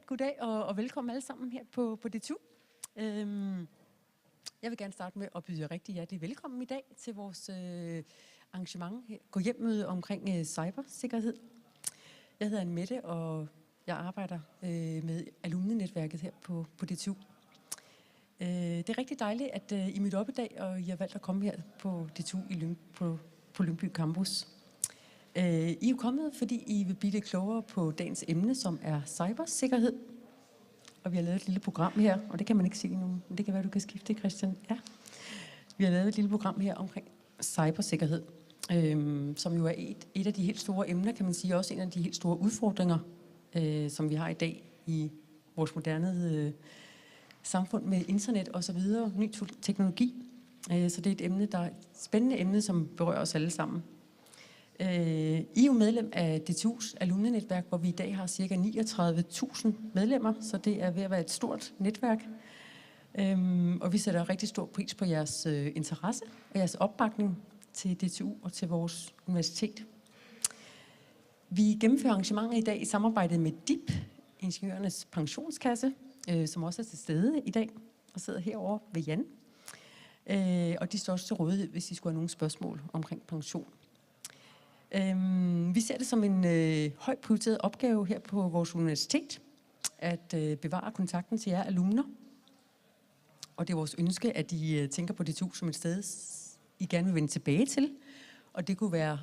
Goddag og velkommen alle sammen her på DTU. Jeg vil gerne starte med at byde jer rigtig hjertelig velkommen i dag til vores arrangement her. Gå hjem-møde omkring cybersikkerhed. Jeg hedder Mette, og jeg arbejder med alumnenetværket her på DTU. Det er rigtig dejligt, at I mødte op i dag, og I har valgt at komme her på DTU på Lyngby Campus. I er jo kommet, fordi I vil blive lidt klogere på dagens emne, som er cybersikkerhed. Og vi har lavet et lille program her, og det kan man ikke se nu, men det kan være, du kan skifte, Christian. Ja. Vi har lavet et lille program her omkring cybersikkerhed, som jo er et af de helt store emner, kan man sige, også en af de helt store udfordringer, som vi har i dag i vores moderne samfund med internet og så videre, ny teknologi. Så det er et emne, der er et spændende emne, som berører os alle sammen. I er jo medlem af DTU's alumnenetværk, hvor vi i dag har ca. 39.000 medlemmer, så det er ved at være et stort netværk. Og vi sætter rigtig stor pris på jeres interesse og jeres opbakning til DTU og til vores universitet. Vi gennemfører arrangementer i dag i samarbejde med DIP, Ingeniørernes Pensionskasse, som også er til stede i dag og sidder herovre ved Jan. Og de står også til rådighed, hvis I skulle have nogle spørgsmål omkring pension. Vi ser det som en højt prioriteret opgave her på vores universitet, at bevare kontakten til jer alumner. Og det er vores ønske, at I tænker på DTU som et sted, I gerne vil vende tilbage til. Og det kunne være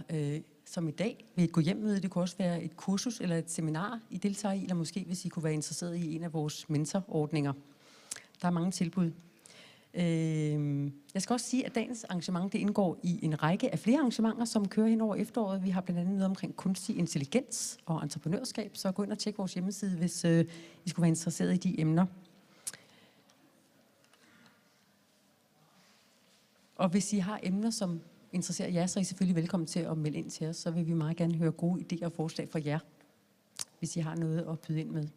som i dag ved et gå hjem-møde. Det kunne også være et kursus eller et seminar, I deltager i, eller måske hvis I kunne være interesseret i en af vores mentorordninger. Der er mange tilbud. Jeg skal også sige, at dagens arrangement det indgår i en række af flere arrangementer, som kører hen over efteråret. Vi har blandt andet noget omkring kunstig intelligens og entreprenørskab, så gå ind og tjek vores hjemmeside, hvis I skulle være interesseret i de emner. Og hvis I har emner, som interesserer jer, så er I selvfølgelig velkommen til at melde ind til os. Så vil vi meget gerne høre gode idéer og forslag fra jer, hvis I har noget at byde ind med.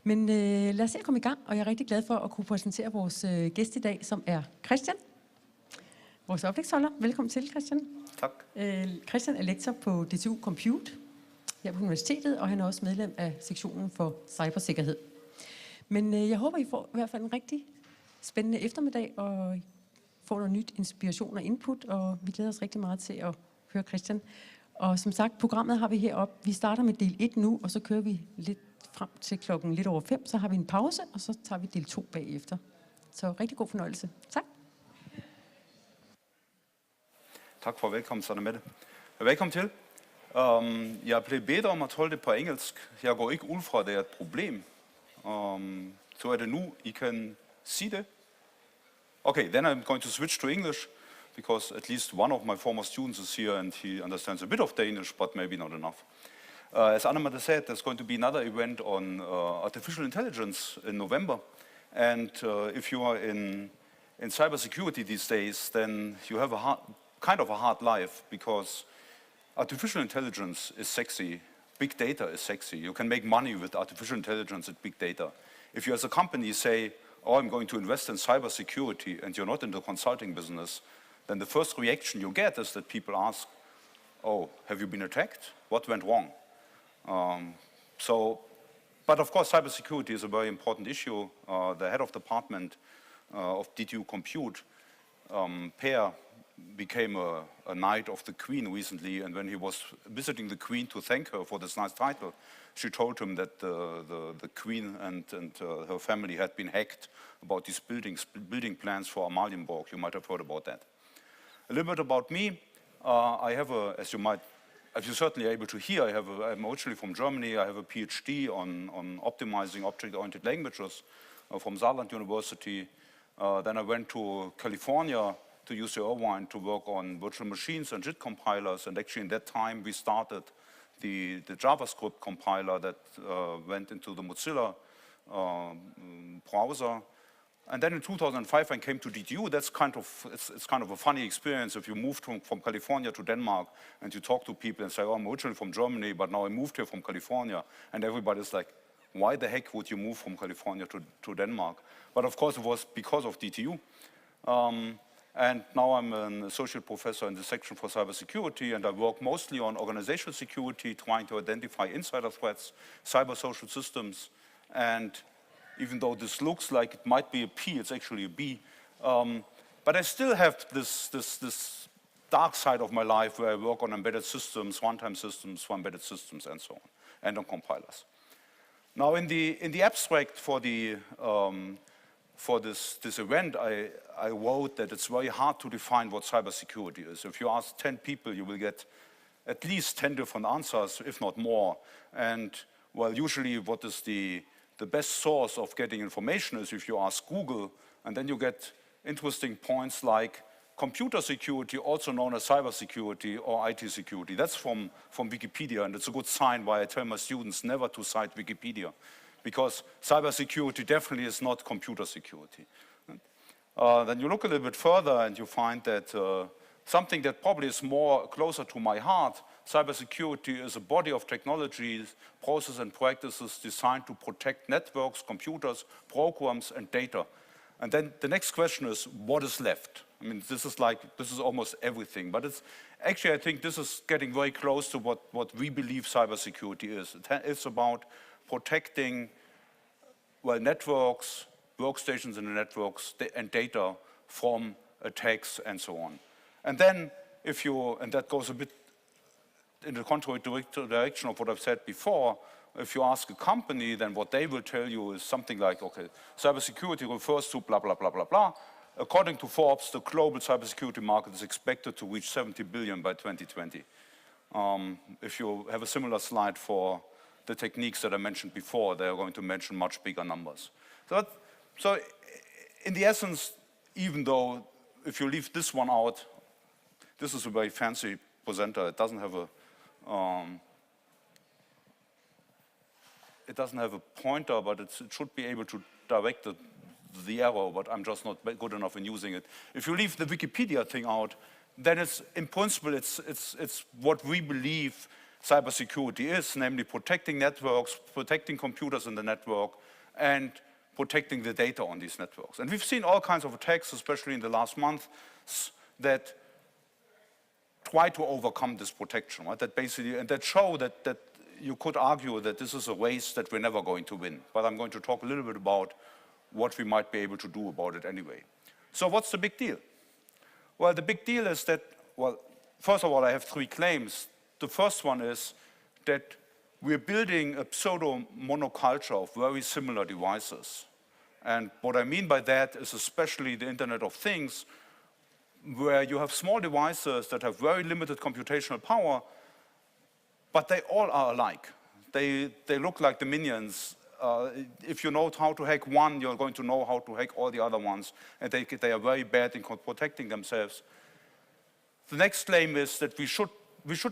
Men lad os se at komme i gang, og jeg er rigtig glad for at kunne præsentere vores gæst i dag, som er Christian, vores oplægsholder. Velkommen til, Christian. Tak. Christian er lektor på DTU Compute her på universitetet, og han er også medlem af sektionen for cybersikkerhed. Men jeg håber, I får i hvert fald en rigtig spændende eftermiddag, og får noget nyt inspiration og input, og vi glæder os rigtig meget til at høre Christian. Og som sagt, programmet har vi heroppe. Vi starter med del 1 nu, og så kører vi lidt frem til klokken lidt over 5, så har vi en pause, og så tager vi del 2 bagefter. Så rigtig god fornøjelse. Tak. Tak for velkomsten, Mette. Velkommen til. Jeg blev bedt om at holde det på engelsk. Jeg går ikke ud fra, det er et problem. Så er det nu, I kan sige det. Okay, then I'm going to switch to English, because at least one of my former students is here and he understands a bit of Danish, but maybe not enough. As Anna said, there's going to be another event on artificial intelligence in November. And if you are in cybersecurity these days, then you have kind of a hard life, because artificial intelligence is sexy. Big data is sexy. You can make money with artificial intelligence and big data. If you as a company say, oh, I'm going to invest in cybersecurity, and you're not in the consulting business, then the first reaction you get is that people ask, oh, have you been attacked? What went wrong? But of course, cybersecurity is a very important issue. The head of department of DTU Compute, Per, became a knight of the Queen recently, and when he was visiting the Queen to thank her for this nice title, she told him that the Queen and her family had been hacked about these building plans for Amalienborg. You might have heard about that. A little bit about me. I have as you're certainly able to hear, I'm originally from Germany. I have a PhD on optimizing object-oriented languages from Saarland University. Then I went to California to UC Irvine to work on virtual machines and JIT compilers. And actually in that time we started the JavaScript compiler that went into the Mozilla browser. And then in 2005 I came to DTU. That's it's kind of a funny experience if you moved from California to Denmark and you talk to people and say, oh, I'm originally from Germany, but now I moved here from California. And everybody's like, why the heck would you move from California to Denmark? But of course it was because of DTU. And now I'm an associate professor in the section for cybersecurity, and I work mostly on organizational security, trying to identify insider threats, cyber social systems, and even though this looks like it might be a P, it's actually a B. But I still have this dark side of my life where I work on embedded systems, runtime systems for embedded systems, and so on, and on compilers. Now, in the abstract for this event, I wrote that it's very hard to define what cybersecurity is. If you ask 10 people, you will get at least 10 different answers, if not more. And well, usually what is the best source of getting information is if you ask Google, and then you get interesting points like computer security, also known as cybersecurity or IT security. That's from Wikipedia, and it's a good sign why I tell my students never to cite Wikipedia, because cybersecurity definitely is not computer security. Then you look a little bit further and you find that something that probably is more closer to my heart, cybersecurity is a body of technologies, processes and practices designed to protect networks, computers, programs, and data. And then the next question is, what is left? I mean, this is almost everything, but it's actually, I think this is getting very close to what we believe cybersecurity is. It's about protecting, well, networks, workstations in the networks, and data from attacks and so on. And then and that goes a bit in the contrary direction of what I've said before. If you ask a company, then what they will tell you is something like, okay, cybersecurity refers to blah, blah, blah, blah, blah. According to Forbes, the global cybersecurity market is expected to reach 70 billion by 2020. If you have a similar slide for the techniques that I mentioned before, they are going to mention much bigger numbers. So in the essence, even though if you leave this one out, this is a very fancy presenter. It doesn't have a pointer, but it should be able to direct the arrow, but I'm just not good enough in using it. If you leave the Wikipedia thing out, then it's, in principle, it's what we believe cybersecurity is, namely protecting networks, protecting computers in the network, and protecting the data on these networks. And we've seen all kinds of attacks, especially in the last month, that try to overcome this protection, right? That basically, and that show that you could argue that this is a race that we're never going to win. But I'm going to talk a little bit about what we might be able to do about it anyway. So what's the big deal? Well, the big deal is that, well, first of all, I have 3 claims. The first one is that we're building a pseudo-monoculture of very similar devices. And what I mean by that is especially the Internet of Things, where you have small devices that have very limited computational power, but they all are alike. They look like the minions. If you know how to hack one, you're going to know how to hack all the other ones, and they are very bad in protecting themselves. The next claim is that we should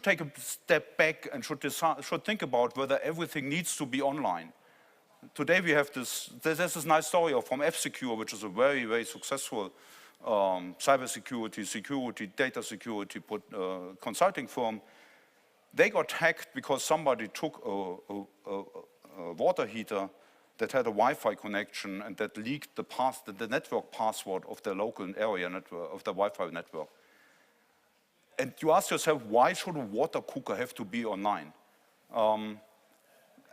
take a step back and should think about whether everything needs to be online. Today we have there's this nice story from F-Secure, which is a very, very successful cybersecurity, data security consulting firm. They got hacked because somebody took a water heater that had a Wi-Fi connection and that leaked the network password of the local area network, of the Wi-Fi network. And you ask yourself, why should a water cooker have to be online?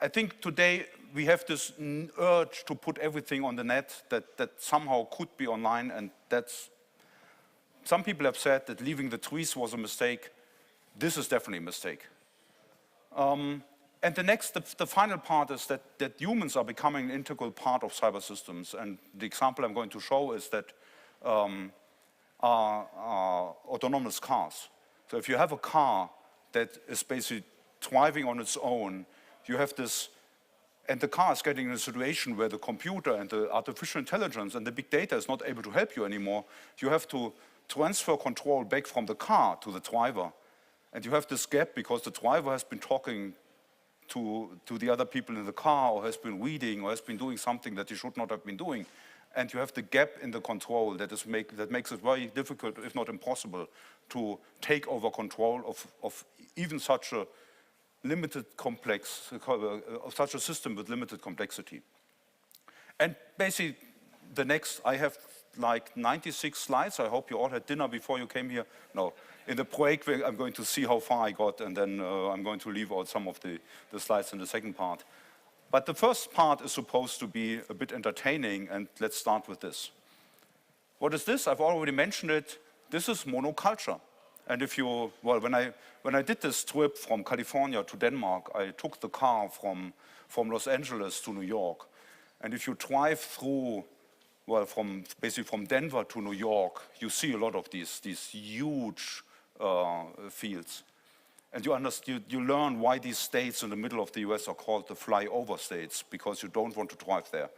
I think today we have this urge to put everything on the net that somehow could be online, and some people have said that leaving the trees was a mistake. This is definitely a mistake. And the final part is that humans are becoming an integral part of cyber systems. And the example I'm going to show is that autonomous cars. So if you have a car that is basically driving on its own, you have this, and the car is getting in a situation where the computer and the artificial intelligence and the big data is not able to help you anymore. You have to transfer control back from the car to the driver. And you have this gap because the driver has been talking to the other people in the car, or has been reading, or has been doing something that he should not have been doing. And you have the gap in the control that makes it very difficult, if not impossible, to take over control of even such a limited complex, of such a system with limited complexity. And basically, I have like 96 slides. I hope you all had dinner before you came here. No, in the break, I'm going to see how far I got, and then I'm going to leave out some of the slides in the second part. But the first part is supposed to be a bit entertaining, and let's start with this. What is this? I've already mentioned it. This is monoculture. And if you, well, when I did this trip from California to Denmark, I took the car from Los Angeles to New York. And if you drive through, well, basically from Denver to New York, you see a lot of these huge fields. And you learn why these states in the middle of the US are called the flyover states, because you don't want to drive there.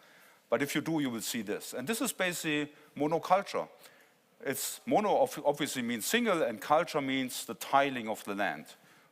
But if you do, you will see this. And this is basically monoculture. It's mono obviously means single, and culture means the tiling of the land.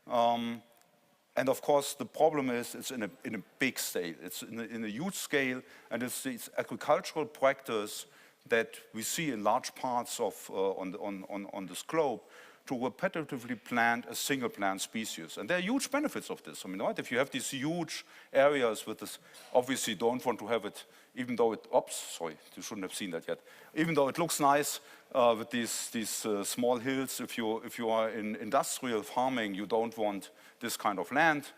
And of course, the problem is it's in a big scale. It's in a huge scale, and it's this agricultural practice that we see in large parts of on this globe to repetitively plant a single plant species. And there are huge benefits of this. I mean, right? If you have these huge areas with this, obviously you don't want to have it, even though it, oops, sorry, you shouldn't have seen that yet. Even though it looks nice with these small hills, if you are in industrial farming, you don't want this kind of land.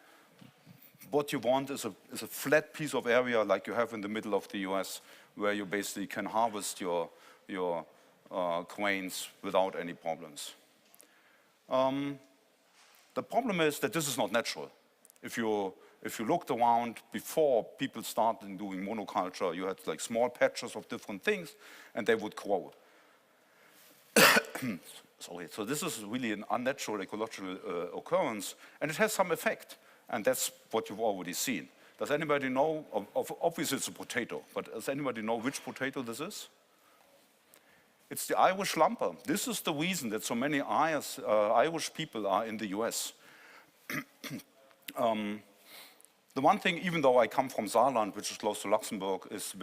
What you want is a flat piece of area like you have in the middle of the US, where you basically can harvest your grains without any problems. The problem is that this is not natural. If you looked around before people started doing monoculture, you had like small patches of different things, and they would grow. Sorry. So this is really an unnatural ecological occurrence, and it has some effect, and that's what you've already seen. Does anybody know? Obviously, it's a potato, but does anybody know which potato this is? It's the Irish lumper. This is the reason that so many Irish people are in the US. The one thing, even though I come from Saarland, which is close to Luxembourg, it's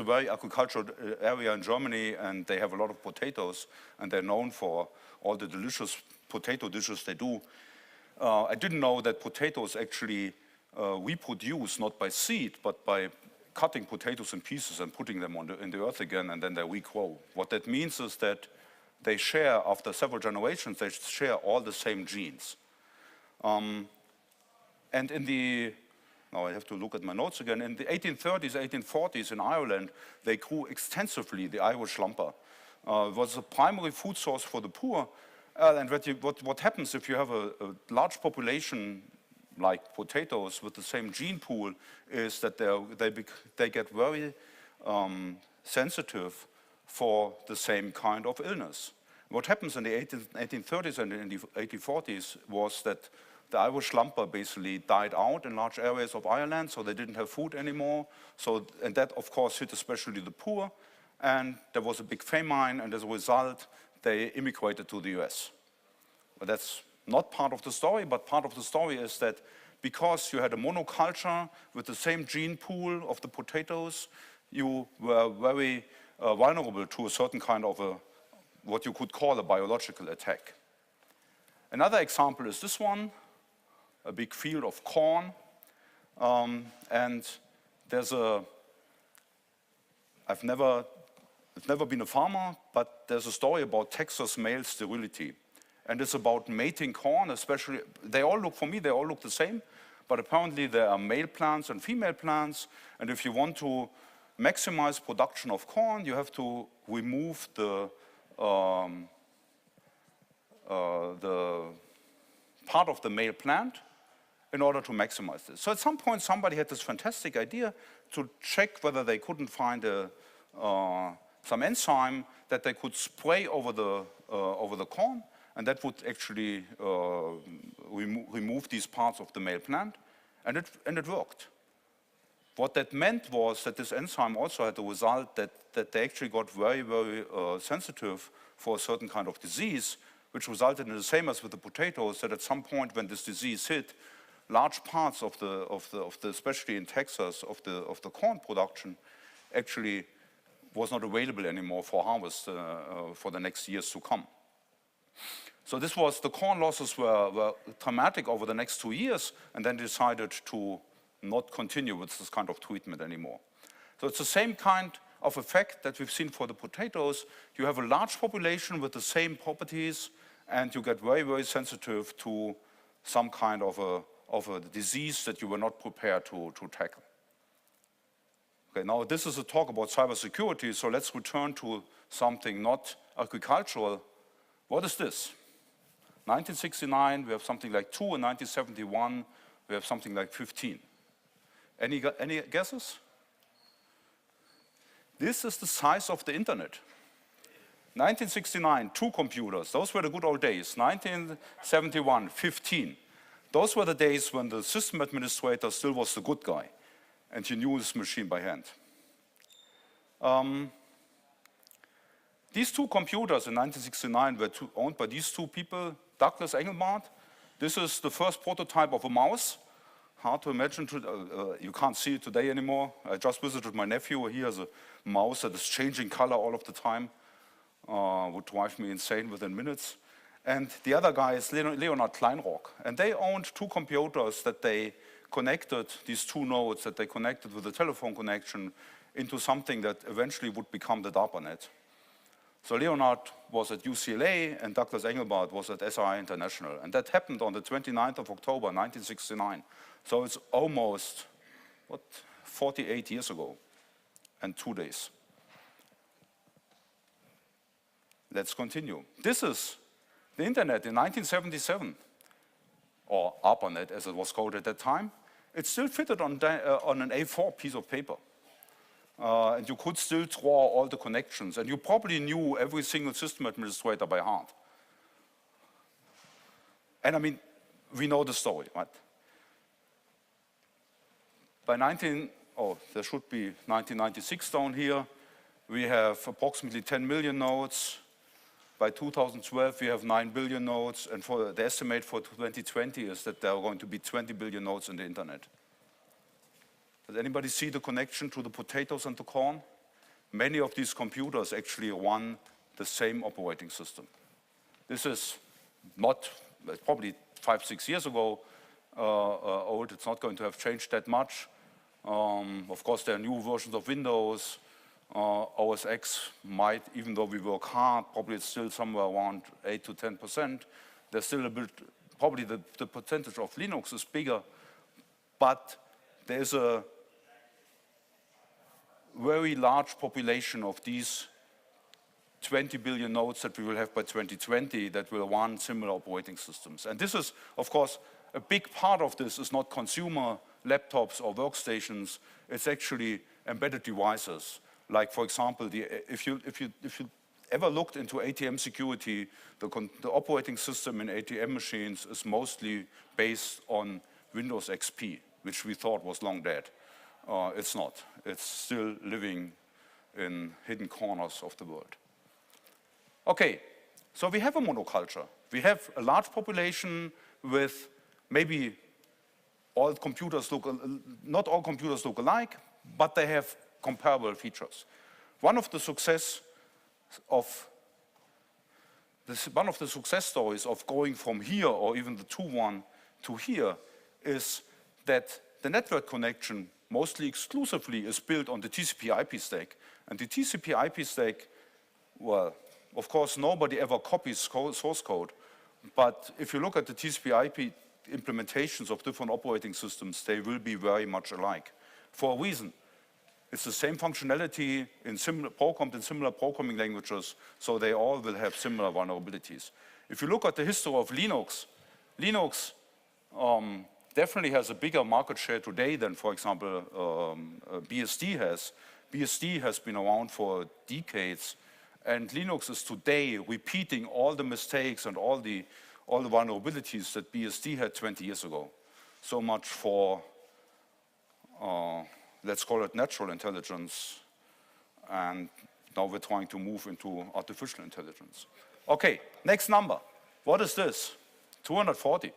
a very agricultural area in Germany, and they have a lot of potatoes, and they're known for all the delicious potato dishes they do. I didn't know that potatoes actually reproduce not by seed, but by cutting potatoes in pieces and putting them in the earth again, and then they regrow. What that means is that they share, after several generations, they share all the same genes. And now I have to look at my notes again. In the 1830s, 1840s in Ireland, they grew extensively the Irish lumper. It was a primary food source for the poor. And what happens if you have a large population like potatoes with the same gene pool is that they get very sensitive for the same kind of illness. What happens in the 1830s and in the 1840s was that the Irish lumper basically died out in large areas of Ireland, so they didn't have food anymore. And that, of course, hit especially the poor. And there was a big famine, and as a result, they immigrated to the US. But that's not part of the story, but part of the story is that because you had a monoculture with the same gene pool of the potatoes, you were very vulnerable to a certain kind of what you could call a biological attack. Another example is this one, a big field of corn. And there's I've never been a farmer, but there's a story about Texas male sterility. And it's about mating corn, especially, they all look the same, but apparently there are male plants and female plants, and if you want to maximize production of corn, you have to remove the part of the male plant in order to maximize this. So at some point, somebody had this fantastic idea to check whether they couldn't find some enzyme that they could spray over the corn, and that would actually remove these parts of the male plant, and it worked. What that meant was that this enzyme also had the result that they actually got very, very sensitive for a certain kind of disease, which resulted in the same as with the potatoes, that at some point when this disease hit, large parts of the especially in Texas, of the corn production actually was not available anymore for harvest for the next years to come. So the corn losses were dramatic over the next 2 years, and then decided to not continue with this kind of treatment anymore. So it's the same kind of effect that we've seen for the potatoes. You have a large population with the same properties, and you get very, very sensitive to some kind of a disease that you were not prepared to tackle. Okay, now this is a talk about cybersecurity, so let's return to something not agricultural. What is this? 1969, we have something like 2. In 1971, we have something like 15. Any guesses? This is the size of the internet. 1969, 2 computers. Those were the good old days. 1971, 15. Those were the days when the system administrator still was the good guy, and he knew his machine by hand. These 2 computers in 1969 were owned by these 2 people, Douglas Engelbart. This is the first prototype of a mouse. Hard to imagine, you can't see it today anymore. I just visited my nephew. He has a mouse that is changing color all of the time. Would drive me insane within minutes. And the other guy is Leonard Kleinrock. And they owned 2 computers that they connected, these 2 nodes that they connected with a telephone connection into something that eventually would become the DARPANET. So Leonard was at UCLA and Douglas Engelbart was at SRI International. And that happened on the 29th of October, 1969. So it's almost, 48 years ago and 2 days. Let's continue. This is the internet in 1977, or ARPANET as it was called at that time. It still fitted on an A4 piece of paper. And you could still draw all the connections, and you probably knew every single system administrator by heart. And I mean, we know the story, right? By there should be 1996 down here. We have approximately 10 million nodes. By 2012, we have 9 billion nodes, and the estimate for 2020 is that there are going to be 20 billion nodes in the internet. Does anybody see the connection to the potatoes and the corn? Many of these computers actually run the same operating system. This is probably 5-6 years ago old. It's not going to have changed that much. Of course, there are new versions of Windows. OS X might, even though we work hard, probably it's still somewhere around 8 to 10%. There's still a bit, probably the percentage of Linux is bigger, but there's a very large population of these 20 billion nodes that we will have by 2020 that will run similar operating systems. And this is, of course, a big part of this is not consumer laptops or workstations. It's actually embedded devices. Like, for example, if you ever looked into ATM security, the operating system in ATM machines is mostly based on Windows XP, which we thought was long dead. It's not. It's still living in hidden corners of the world. Okay, so we have a monoculture. We have a large population with maybe all computers not all computers look alike, but they have comparable features. One of the success stories of going from here, or even the 2.1 to here, is that the network connection mostly exclusively is built on the TCP/IP stack. And the TCP/IP stack, well, of course, nobody ever copies source code. But if you look at the TCP/IP implementations of different operating systems, they will be very much alike for a reason. It's the same functionality programmed in similar programming languages, so they all will have similar vulnerabilities. If you look at the history of Linux, Linux definitely has a bigger market share today than, for example, BSD has. BSD has been around for decades, and Linux is today repeating all the mistakes and all the vulnerabilities that BSD had 20 years ago. So much for, let's call it natural intelligence, and now we're trying to move into artificial intelligence. Okay, next number. What is this? 240.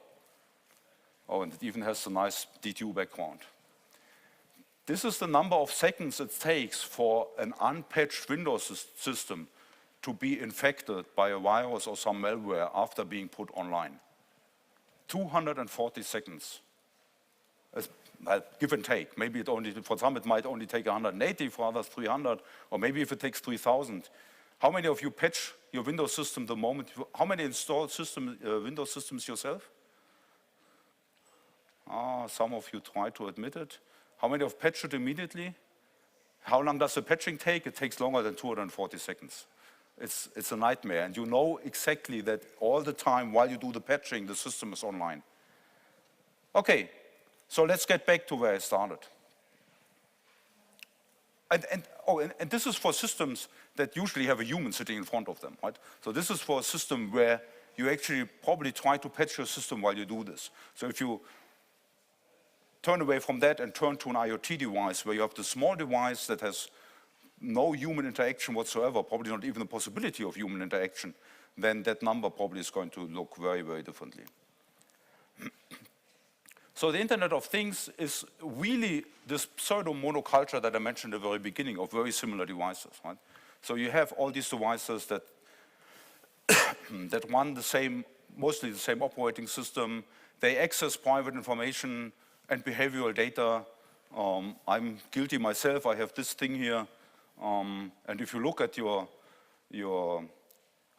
Oh, and it even has a nice DTU background. This is the number of seconds it takes for an unpatched Windows system to be infected by a virus or some malware after being put online. 240 seconds. well, give and take. Maybe for some it might only take 180, for others 300, or maybe if it takes 3,000. How many of you patch your Windows system the moment? How many install Windows systems yourself? Some of you try to admit it. How many have patched it immediately? How long does the patching take? It takes longer than 240 seconds. It's a nightmare, and you know exactly that all the time while you do the patching, the system is online. Okay, so let's get back to where I started. And this is for systems that usually have a human sitting in front of them, right? So this is for a system where you actually probably try to patch your system while you do this. So if you turn away from that and turn to an IoT device where you have the small device that has no human interaction whatsoever, probably not even the possibility of human interaction, then that number probably is going to look very, very differently. So the Internet of Things is really this pseudo-monoculture that I mentioned at the very beginning of very similar devices, right? So you have all these devices that, that run mostly the same operating system. They access private information and behavioral data. I'm guilty myself. I have this thing here. And if you look at your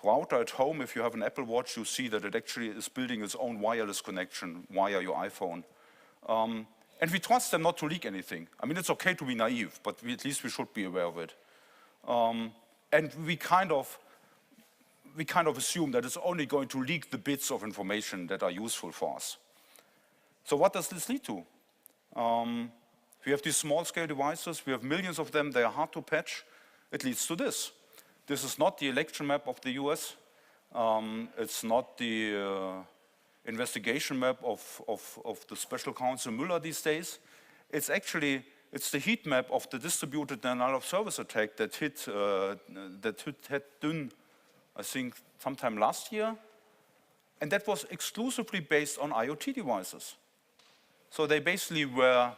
router at home, if you have an Apple Watch, you see that it actually is building its own wireless connection via your iPhone. And we trust them not to leak anything. I mean, it's okay to be naive, but at least we should be aware of it. And we kind of assume that it's only going to leak the bits of information that are useful for us. So what does this lead to? We have these small-scale devices. We have millions of them. They are hard to patch. It leads to this. This is not the election map of the US. It's not the investigation map of the special counsel Mueller these days. It's the heat map of the distributed denial-of-service attack that hit Dun, I think, sometime last year. And that was exclusively based on IoT devices. So they basically were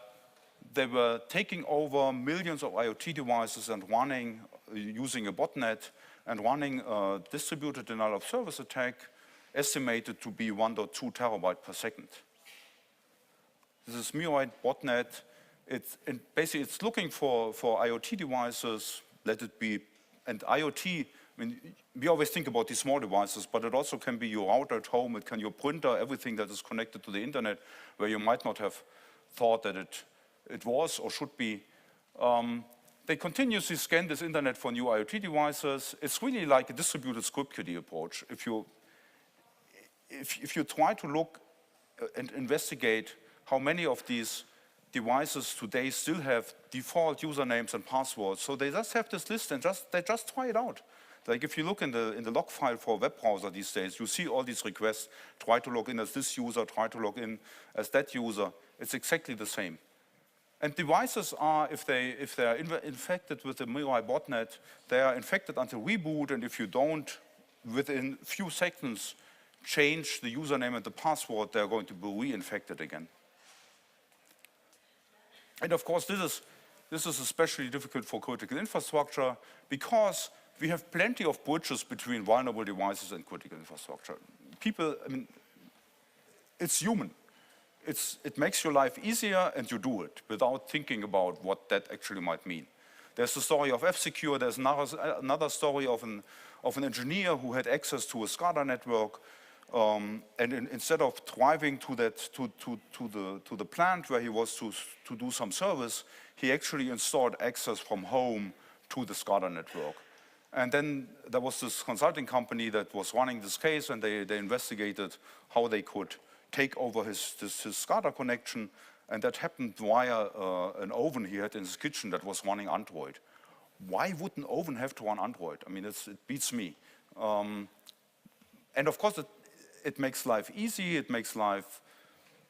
taking over millions of IoT devices and running, using a botnet, and running a distributed denial-of-service attack estimated to be 1.2 terabyte per second. This is MIRAI botnet. Basically, it's looking for IoT devices, let it be, and IoT, I mean, we always think about these small devices, but it also can be your router at home, it can be your printer, everything that is connected to the internet, where you might not have thought that it was or should be. They continuously scan this internet for new IoT devices. It's really like a distributed script kiddie approach. If you try to look and investigate how many of these devices today still have default usernames and passwords, so they just have this list and they just try it out. Like if you look in the log file for a web browser these days, you see all these requests, try to log in as this user, try to log in as that user. It's exactly the same. And devices are, if they are infected with the MIRAI botnet, they are infected until reboot, and if you don't, within a few seconds, change the username and the password, they're going to be reinfected again. And of course, this is especially difficult for critical infrastructure because we have plenty of bridges between vulnerable devices and critical infrastructure. People, I mean, it's human. It makes your life easier and you do it without thinking about what that actually might mean. There's the story of F-Secure, there's another story of an engineer who had access to a SCADA network, and instead of driving to the plant where he was to do some service, he actually installed access from home to the SCADA network. And then there was this consulting company that was running this case, and they investigated how they could take over his SCADA connection, and that happened via an oven he had in his kitchen that was running Android. Why would an oven have to run Android? I mean, it beats me. And of course, it makes life easy, it makes life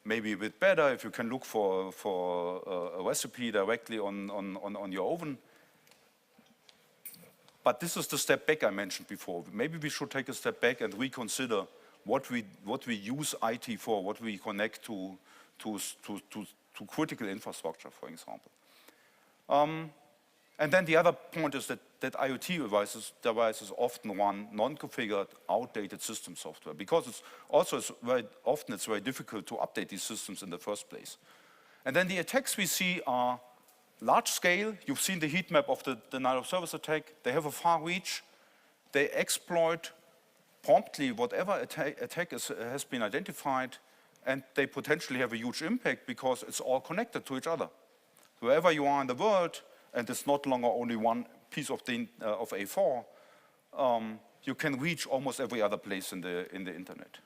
maybe a bit better if you can look for a recipe directly on your oven. But this is the step back I mentioned before. Maybe we should take a step back and reconsider what we use IT for, what we connect to critical infrastructure, for example. And then the other point is that IoT devices often run non-configured, outdated system software because very often it's very difficult to update these systems in the first place. And then the attacks we see are large scale. You've seen the heat map of the denial of service attack. They have a far reach. They exploit promptly whatever attack has been identified, and they potentially have a huge impact because it's all connected to each other. Wherever you are in the world, and it's not longer only one piece of A4, you can reach almost every other place in the internet.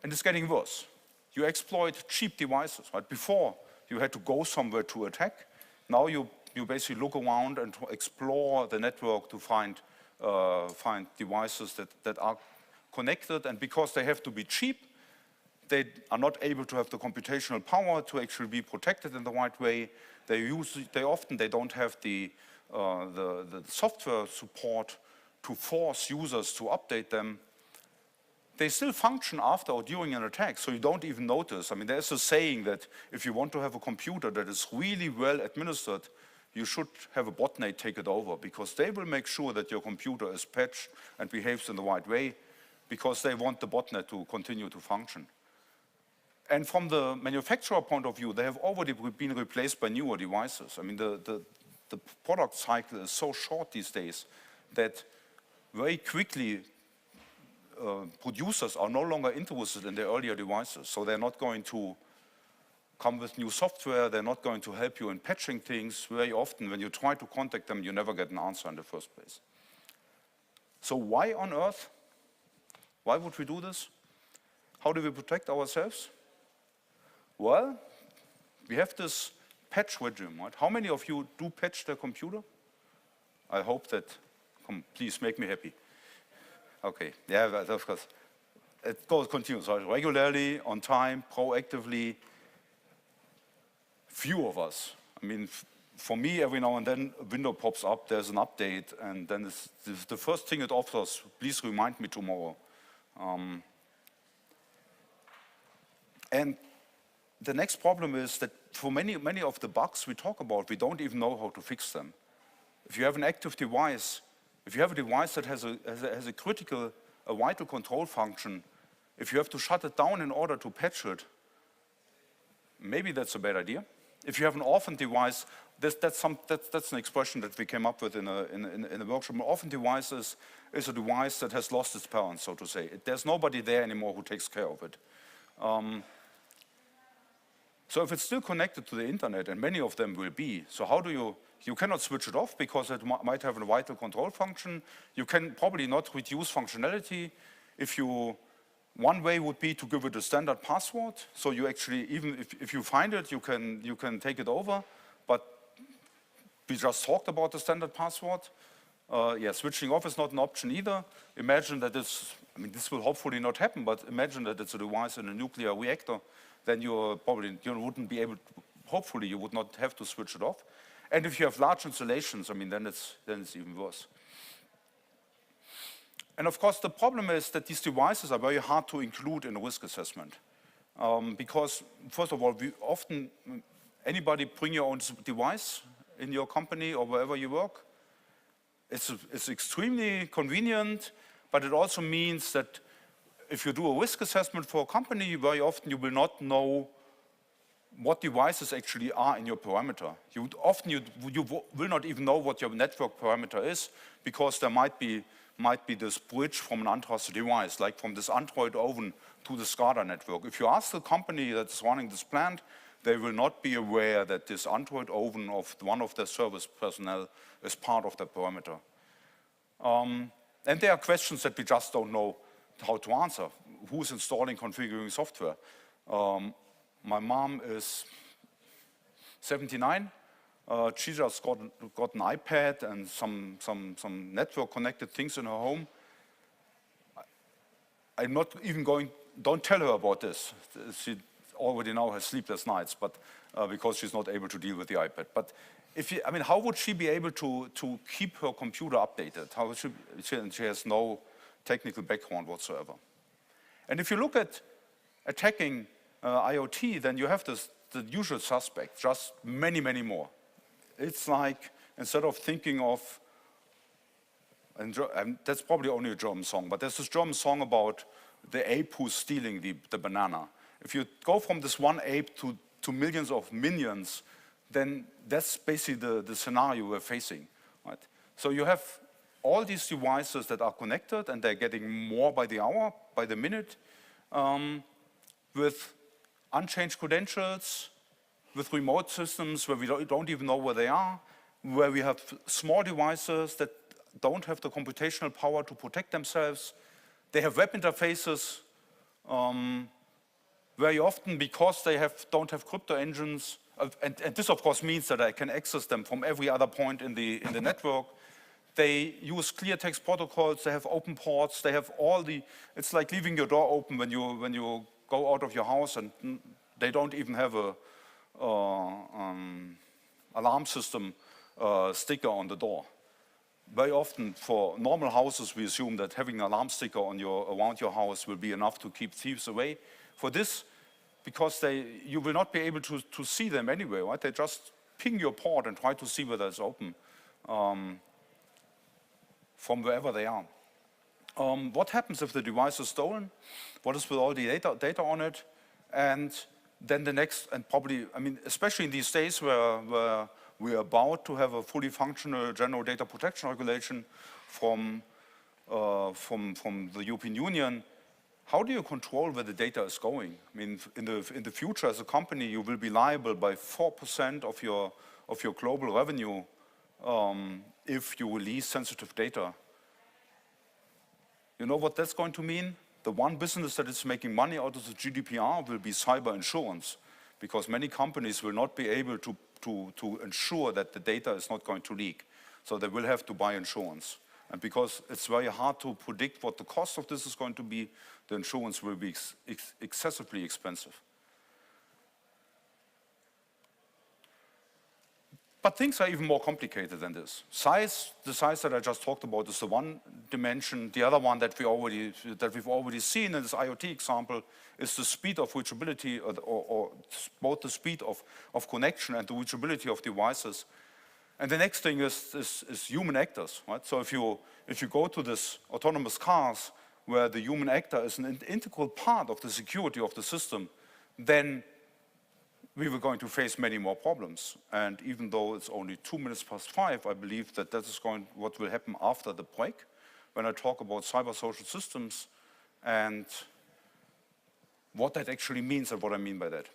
And it's getting worse. You exploit cheap devices, right? Before, you had to go somewhere to attack. Now you basically look around and explore the network to find devices that are connected, and because they have to be cheap, they are not able to have the computational power to actually be protected in the right way. They often don't have the software support to force users to update them. They still function after or during an attack, so you don't even notice. I mean, there's a saying that if you want to have a computer that is really well administered, you should have a botnet take it over, because they will make sure that your computer is patched and behaves in the right way, because they want the botnet to continue to function. And from the manufacturer point of view, they have already been replaced by newer devices. I mean, the product cycle is so short these days that very quickly producers are no longer interested in their earlier devices. So they're not going to come with new software. They're not going to help you in patching things. Very often, when you try to contact them, you never get an answer in the first place. So why on earth? Why would we do this? How do we protect ourselves? Well, we have this patch regime, right? How many of you do patch their computer? I hope that, please make me happy. Okay, yeah, of course. It continues, right? Regularly, on time, proactively. Few of us. I mean, for me, every now and then, a window pops up, there's an update, and then the first thing it offers, please remind me tomorrow. And the next problem is that for many of the bugs we talk about, we don't even know how to fix them. If you have an active device, if you have a device that has a critical, a vital control function, if you have to shut it down in order to patch it, maybe that's a bad idea. If you have an orphan device, that's an expression that we came up with in a workshop. An orphan device is a device that has lost its parents, so to say. There's nobody there anymore who takes care of it. So if it's still connected to the internet, and many of them will be, so how do you cannot switch it off because it might have a vital control function. You can probably not reduce functionality. One way would be to give it a standard password. So you actually, even if you find it, you can take it over. But we just talked about the standard password. Yeah, switching off is not an option either. Imagine that this will hopefully not happen, but imagine that it's a device in a nuclear reactor. Then you wouldn't be able to, hopefully you would not have to switch it off. And if you have large installations, then it's even worse. And of course, the problem is that these devices are very hard to include in a risk assessment. Because, first of all, anybody bring your own device in your company or wherever you work. It's extremely convenient, but it also means that if you do a risk assessment for a company, very often you will not know what devices actually are in your parameter. You will not even know what your network parameter is, because there might be this bridge from an untrusted device, like from this Android oven to the SCADA network. If you ask the company that's running this plant, they will not be aware that this Android oven of one of their service personnel is part of the parameter. And there are questions that we just don't know how to answer. Who's installing, configuring software? My mom is 79. She just got an iPad and some network-connected things in her home. I'm not even don't tell her about this. She already now has sleepless nights, but because she's not able to deal with the iPad. But how would she be able to keep her computer updated? How would she has no technical background whatsoever. And if you look at attacking IoT, then you have the usual suspects, just many, many more. It's like, instead of thinking of, and that's probably only a German song, but there's this German song about the ape who's stealing the banana. If you go from this one ape to to millions of minions, then that's basically the scenario we're facing, right? So you have all these devices that are connected, and they're getting more by the hour, by the minute, with unchanged credentials, with remote systems where we don't even know where they are, where we have small devices that don't have the computational power to protect themselves. They have web interfaces very often, because they don't have crypto engines, and this of course means that I can access them from every other point in the network. They use clear text protocols, they have open ports, they have it's like leaving your door open when you go out of your house, and they don't even have a alarm system sticker on the door. Very often for normal houses, we assume that having an alarm sticker around your house will be enough to keep thieves away. For this, because you will not be able to see them anyway, right? They just ping your port and try to see whether it's open from wherever they are. What happens if the device is stolen? What is with all the data on it? And then the next, and probably, I mean, especially in these days where we're about to have a fully functional general data protection regulation from the European Union, how do you control where the data is going? I mean, in the future, as a company, you will be liable by 4% of your global revenue if you release sensitive data. You know what that's going to mean? The one business that is making money out of the GDPR will be cyber insurance, because many companies will not be able to ensure that the data is not going to leak. So they will have to buy insurance. And because it's very hard to predict what the cost of this is going to be, the insurance will be excessively expensive. But things are even more complicated than this. The size that I just talked about is the one dimension. The other one that we've already seen in this IoT example is the speed of reachability, or both the speed of connection and the reachability of devices. And the next thing is human actors, right? So if you go to this autonomous cars, where the human actor is an integral part of the security of the system, then we were going to face many more problems. And even though it's only 5:02, I believe that is what will happen after the break, when I talk about cyber social systems and what that actually means and what I mean by that.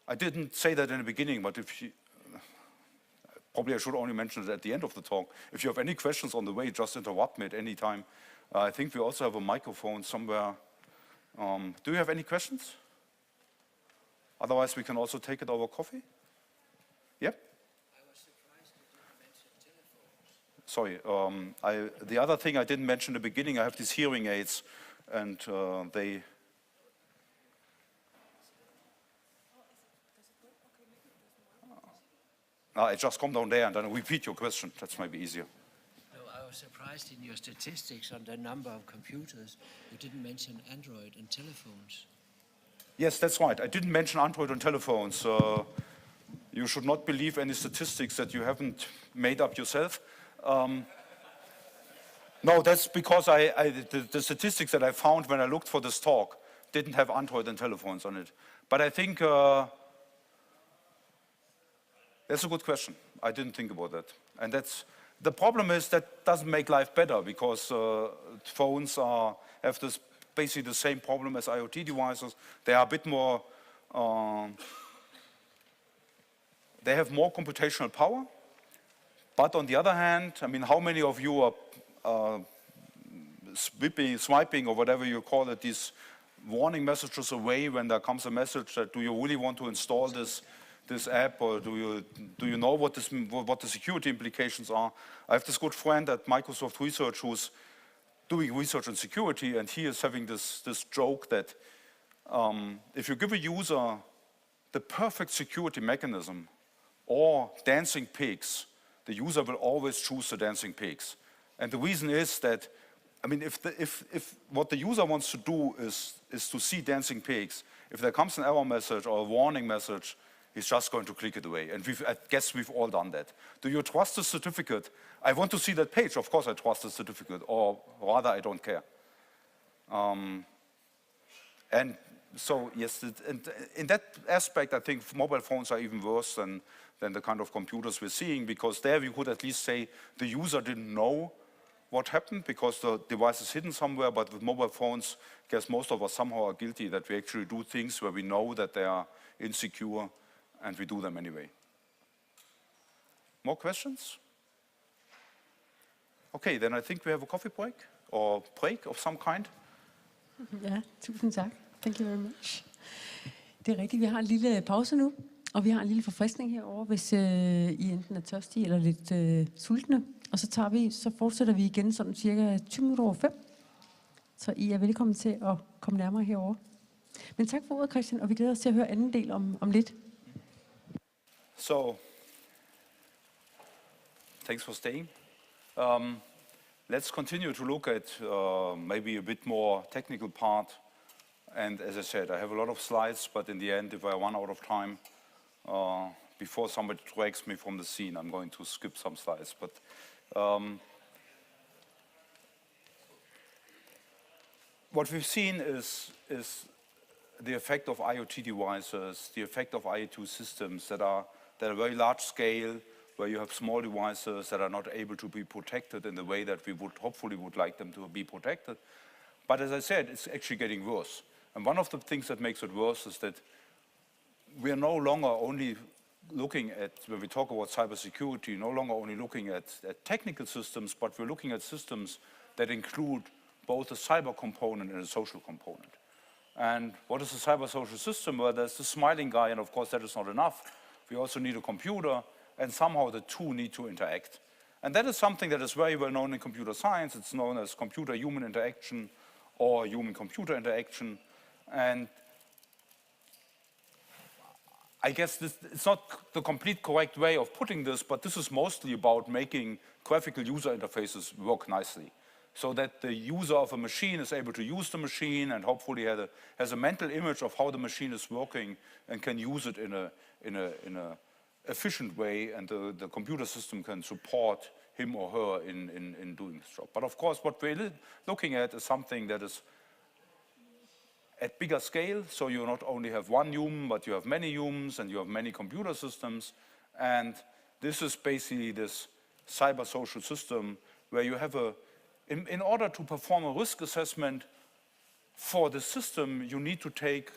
I didn't say that in the beginning, but probably I should only mention it at the end of the talk. If you have any questions on the way, just interrupt me at any time. I think we also have a microphone somewhere. Do you have any questions? Otherwise, we can also take it over coffee. Yep? I was surprised you didn't mention telephones. Sorry, the other thing I didn't mention in the beginning, I have these hearing aids, and they... I just come down there and then repeat your question. That's maybe easier. No, I was surprised in your statistics on the number of computers. You didn't mention Android and telephones. Yes, that's right. I didn't mention Android on telephones. You should not believe any statistics that you haven't made up yourself. No, that's because the statistics that I found when I looked for this talk didn't have Android and telephones on it. But I think that's a good question. I didn't think about that. And the problem is that doesn't make life better, because phones have basically the same problem as IoT devices. They are a bit more, they have more computational power. But on the other hand, I mean, how many of you are swiping or whatever you call it, these warning messages away when there comes a message that, do you really want to install this app, or do you know what the security implications are? I have this good friend at Microsoft Research who's doing research on security, and he is having this joke that if you give a user the perfect security mechanism or dancing pigs, the user will always choose the dancing pigs. And the reason is that, I mean, if what the user wants to do is to see dancing pigs, if there comes an error message or a warning message, he's just going to click it away. And I guess we've all done that. Do you trust the certificate? I want to see that page. Of course I trust the certificate, or rather I don't care. And so yes, and in that aspect, I think mobile phones are even worse than the kind of computers we're seeing, because there we could at least say the user didn't know what happened because the device is hidden somewhere. But with mobile phones, I guess most of us somehow are guilty that we actually do things where we know that they are insecure, and we do them anyway. More questions? Okay, then I think we have a coffee break, or break of some kind. Ja, tusind tak. Thank you very much. Det er rigtigt, vi har en lille pause nu, og vi har en lille forfriskning herovre, hvis I enten er tørstige eller lidt sultne. Og så fortsætter vi igen sådan cirka 20 minutter over 5. Så I er velkommen til at komme nærmere herover. Men tak for ordet, Christian, og vi glæder os til at høre anden del om lidt. So, thanks for staying. Let's continue to look at maybe a bit more technical part. And as I said, I have a lot of slides, but in the end, if I run out of time, before somebody drags me from the scene, I'm going to skip some slides. But what we've seen is the effect of IoT devices, the effect of IoT systems that are very large scale, where you have small devices that are not able to be protected in the way that we would hopefully like them to be protected. But as I said, it's actually getting worse. And one of the things that makes it worse is that we are no longer only looking at, when we talk about cybersecurity, no longer only looking at technical systems, but we're looking at systems that include both a cyber component and a social component. And what is a cyber social system? Well, there's the smiling guy, and of course that is not enough. We also need a computer, and somehow the two need to interact. And that is something that is very well known in computer science. It's known as computer-human interaction or human-computer interaction. And I guess it's not the complete correct way of putting this, but this is mostly about making graphical user interfaces work nicely, so that the user of a machine is able to use the machine and hopefully has a mental image of how the machine is working and can use it in a efficient way, and the computer system can support him or her in doing his job. But of course, what we're looking at is something that is at bigger scale, so you not only have one human, but you have many humans and you have many computer systems. And this is basically this cyber social system where you have in order to perform a risk assessment for the system, you need to take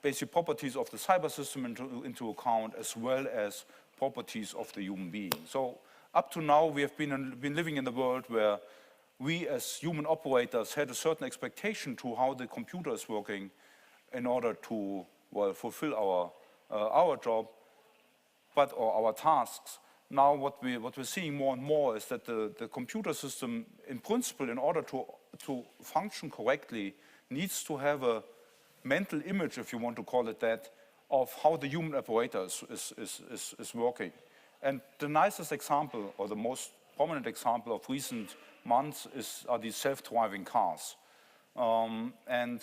basic properties of the cyber system into account, as well as properties of the human being. So up to now, we have been living in the world where we as human operators had a certain expectation to how the computer is working in order to, well, fulfill our job, or our tasks. Now what we're seeing more and more is that the computer system, in principle, in order to function correctly, needs to have a mental image, if you want to call it that, of how the human operator is working. And the nicest example, or the most prominent example of recent months, are these self-driving cars. And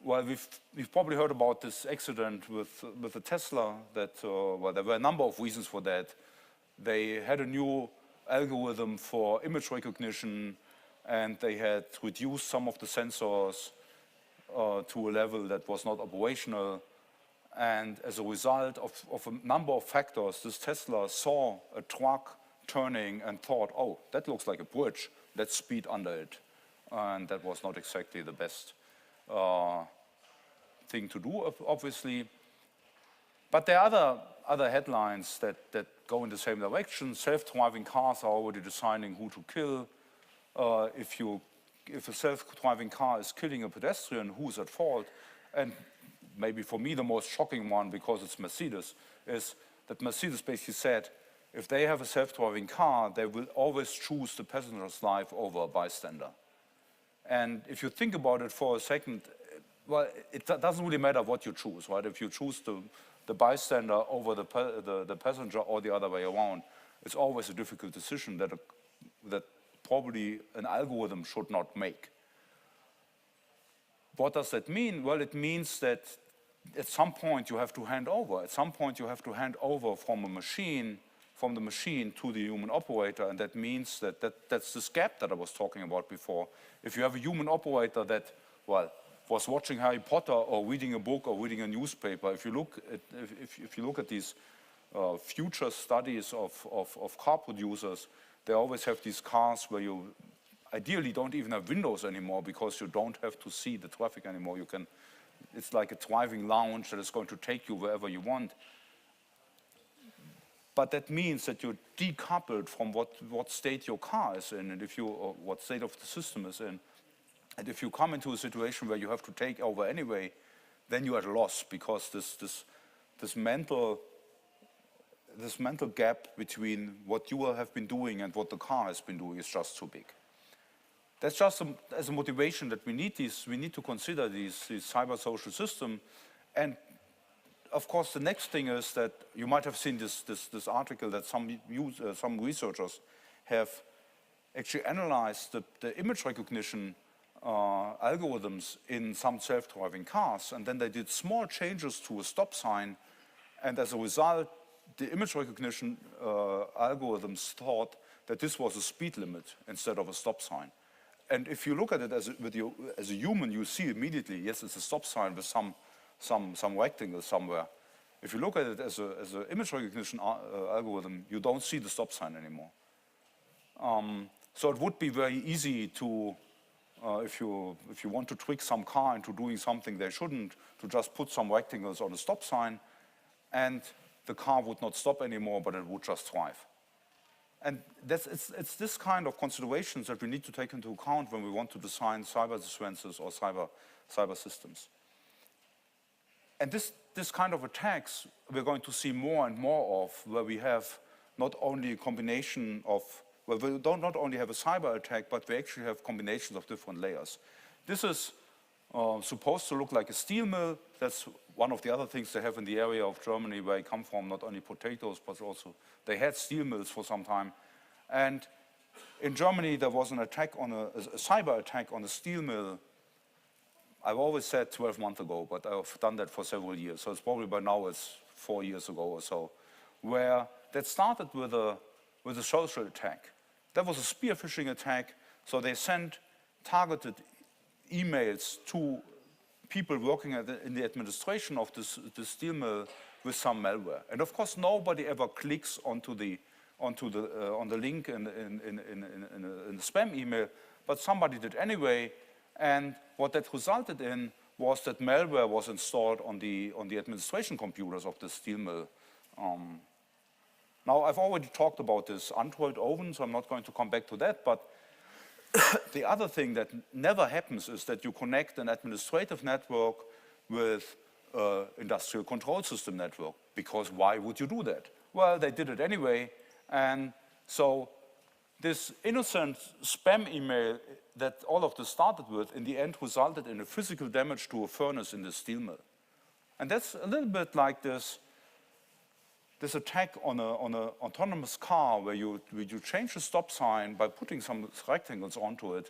well, we've probably heard about this accident with the Tesla. That well, there were a number of reasons for that. They had a new algorithm for image recognition, and they had reduced some of the sensors to a level that was not operational. And as a result of a number of factors, this Tesla saw a truck turning and thought, oh, that looks like a bridge, let's speed under it. And that was not exactly the best thing to do, obviously. But there are other headlines that go in the same direction. Self-driving cars are already deciding who to kill. If a self-driving car is killing a pedestrian, who's at fault? And maybe for me the most shocking one, because it's Mercedes, is that Mercedes basically said, if they have a self-driving car, they will always choose the passenger's life over a bystander. And if you think about it for a second, well, it doesn't really matter what you choose, right? If you choose the bystander over the passenger or the other way around, it's always a difficult decision that probably an algorithm should not make. What does that mean? Well, it means that at some point you have to hand over. At some point you have to hand over from the machine to the human operator, and that means that's this gap that I was talking about before. If you have a human operator that, well, was watching Harry Potter or reading a book or reading a newspaper. If you look at these future studies of car producers, they always have these cars where you ideally don't even have windows anymore because you don't have to see the traffic anymore. It's like a driving lounge that is going to take you wherever you want. But that means that you're decoupled from what state your car is in, and or what state of the system is in. And if you come into a situation where you have to take over anyway, then you're at a loss, because this mental gap between what you have been doing and what the car has been doing is just too big. That's just as a motivation that we need to consider these cyber social systems. And of course, the next thing is that you might have seen this article that some researchers have actually analyzed the image recognition algorithms in some self-driving cars, and then they did small changes to a stop sign, and as a result, the image recognition algorithms thought that this was a speed limit instead of a stop sign. And if you look at it as a human, you see immediately, yes, it's a stop sign with some rectangle somewhere. If you look at it as an image recognition algorithm, you don't see the stop sign anymore. So it would be very easy to, if you want to trick some car into doing something they shouldn't, to just put some rectangles on a stop sign, and the car would not stop anymore, but it would just drive. And it's this kind of considerations that we need to take into account when we want to design cyber defenses or cyber systems. And this kind of attacks we're going to see more and more of, where we have not only a combination of, well, we don't not only have a cyber attack, but we actually have combinations of different layers. This is supposed to look like a steel mill. That's one of the other things they have in the area of Germany where I come from, not only potatoes, but also they had steel mills for some time. And in Germany, there was an attack on a cyber attack on a steel mill. I've always said 12 months ago, but I've done that for several years. So it's probably by now it's 4 years ago or so, where that started with a social attack. That was a spear phishing attack. So they sent targeted emails to people working in the administration of this steel mill with some malware. And of course, nobody ever clicks on the link in the spam email, but somebody did anyway. And what that resulted in was that malware was installed on the administration computers of the steel mill. Now, I've already talked about this Android oven, so I'm not going to come back to that, but the other thing that never happens is that you connect an administrative network with an industrial control system network, because why would you do that? Well, they did it anyway, and so this innocent spam email that all of this started with, in the end resulted in a physical damage to a furnace in the steel mill. And that's a little bit like this attack on an autonomous car where you change the stop sign by putting some rectangles onto it,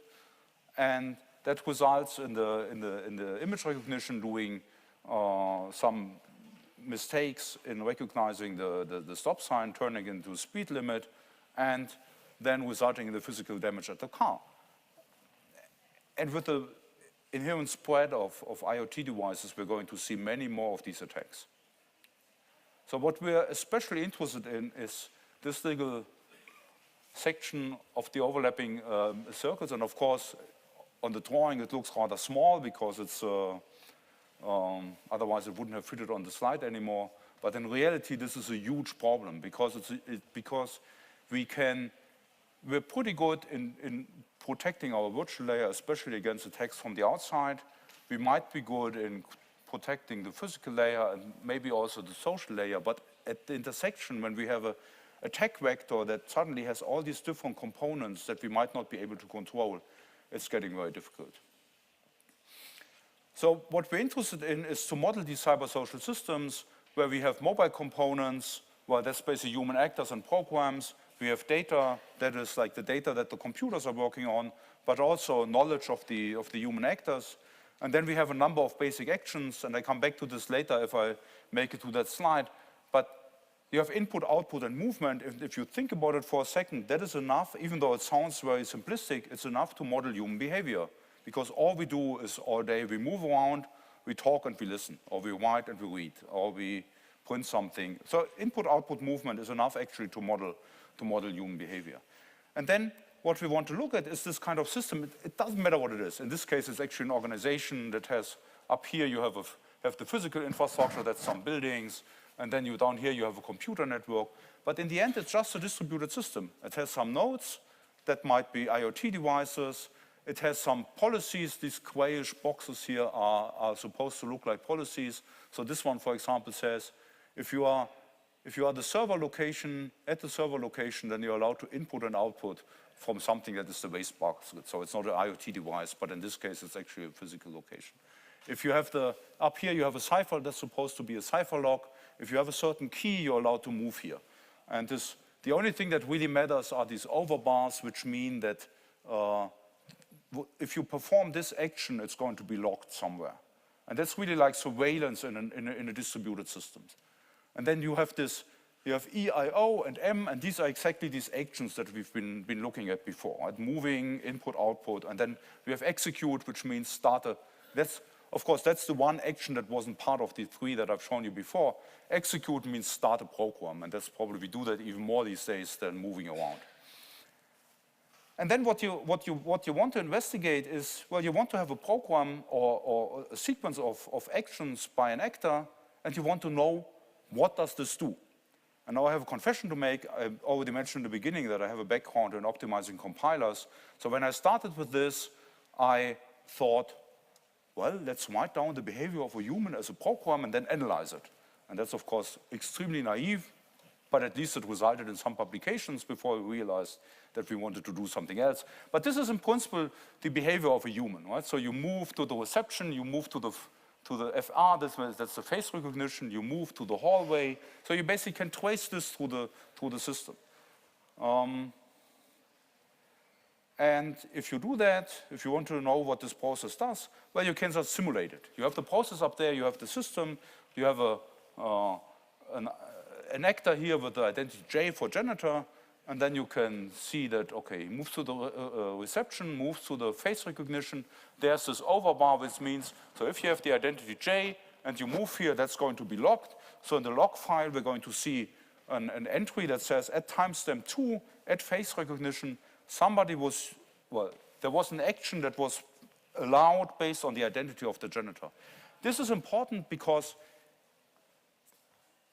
and that results in the image recognition doing some mistakes in recognizing the stop sign, turning into a speed limit, and then resulting in the physical damage at the car. And with the inherent spread of IoT devices, we're going to see many more of these attacks. So what we're especially interested in is this little section of the overlapping circles. And of course, on the drawing, it looks rather small because it's, otherwise it wouldn't have fitted on the slide anymore. But in reality, this is a huge problem because we're pretty good in protecting our virtual layer, especially against attacks from the outside. We might be good in protecting the physical layer and maybe also the social layer, but at the intersection, when we have an attack vector that suddenly has all these different components that we might not be able to control, it's getting very difficult. So what we're interested in is to model these cyber social systems where we have mobile components, where that's basically human actors and programs. We have data that is like the data that the computers are working on, but also knowledge of the human actors. And then we have a number of basic actions, and I come back to this later if I make it to that slide. But you have input, output, and movement. If you think about it for a second, that is enough, even though it sounds very simplistic, it's enough to model human behavior. because all we do is all day we move around, we talk and we listen, or we write and we read, or we print something. So input-output movement is enough actually to model human behavior. And then what we want to look at is this kind of system. It doesn't matter what it is. In this case, it's actually an organization that has, up here you have the physical infrastructure, that's some buildings, and then down here you have a computer network. But in the end, it's just a distributed system. It has some nodes that might be IoT devices. It has some policies. These grayish boxes here are supposed to look like policies. So this one, for example, says if you are the server location, at the server location, then you're allowed to input and output from something that is the waste box. So it's not an IoT device, but in this case, it's actually a physical location. If you have up here you have a cipher that's supposed to be a cipher lock. If you have a certain key, you're allowed to move here. And the only thing that really matters are these overbars, which mean that if you perform this action, it's going to be locked somewhere. And that's really like surveillance in a distributed system. And then you have E, I, O, and M, and these are exactly these actions that we've been looking at before, right? Moving, input, output, and then we have execute, which means start of course, that's the one action that wasn't part of the three that I've shown you before. Execute means start a program, and that's probably, we do that even more these days than moving around. And then what you want to investigate is, well, you want to have a program or a sequence of actions by an actor, and you want to know what does this do. And now I have a confession to make. I already mentioned in the beginning that I have a background in optimizing compilers. So when I started with this, I thought, well, let's write down the behavior of a human as a program and then analyze it. And that's, of course, extremely naive, but at least it resulted in some publications before we realized that we wanted to do something else. But this is, in principle, the behavior of a human, right? So you move to the reception, you move to the FR, that's the face recognition, you move to the hallway. So you basically can trace this through the system. And if you do that, if you want to know what this process does, well, you can just simulate it. You have the process up there, you have the system, you have an actor here with the identity J for janitor, and then you can see that, okay, moves to the reception, moves to the face recognition. There's this overbar, which means, so if you have the identity J and you move here, that's going to be locked. So in the log file, we're going to see an entry that says at timestamp 2, at face recognition, there was an action that was allowed based on the identity of the janitor. This is important because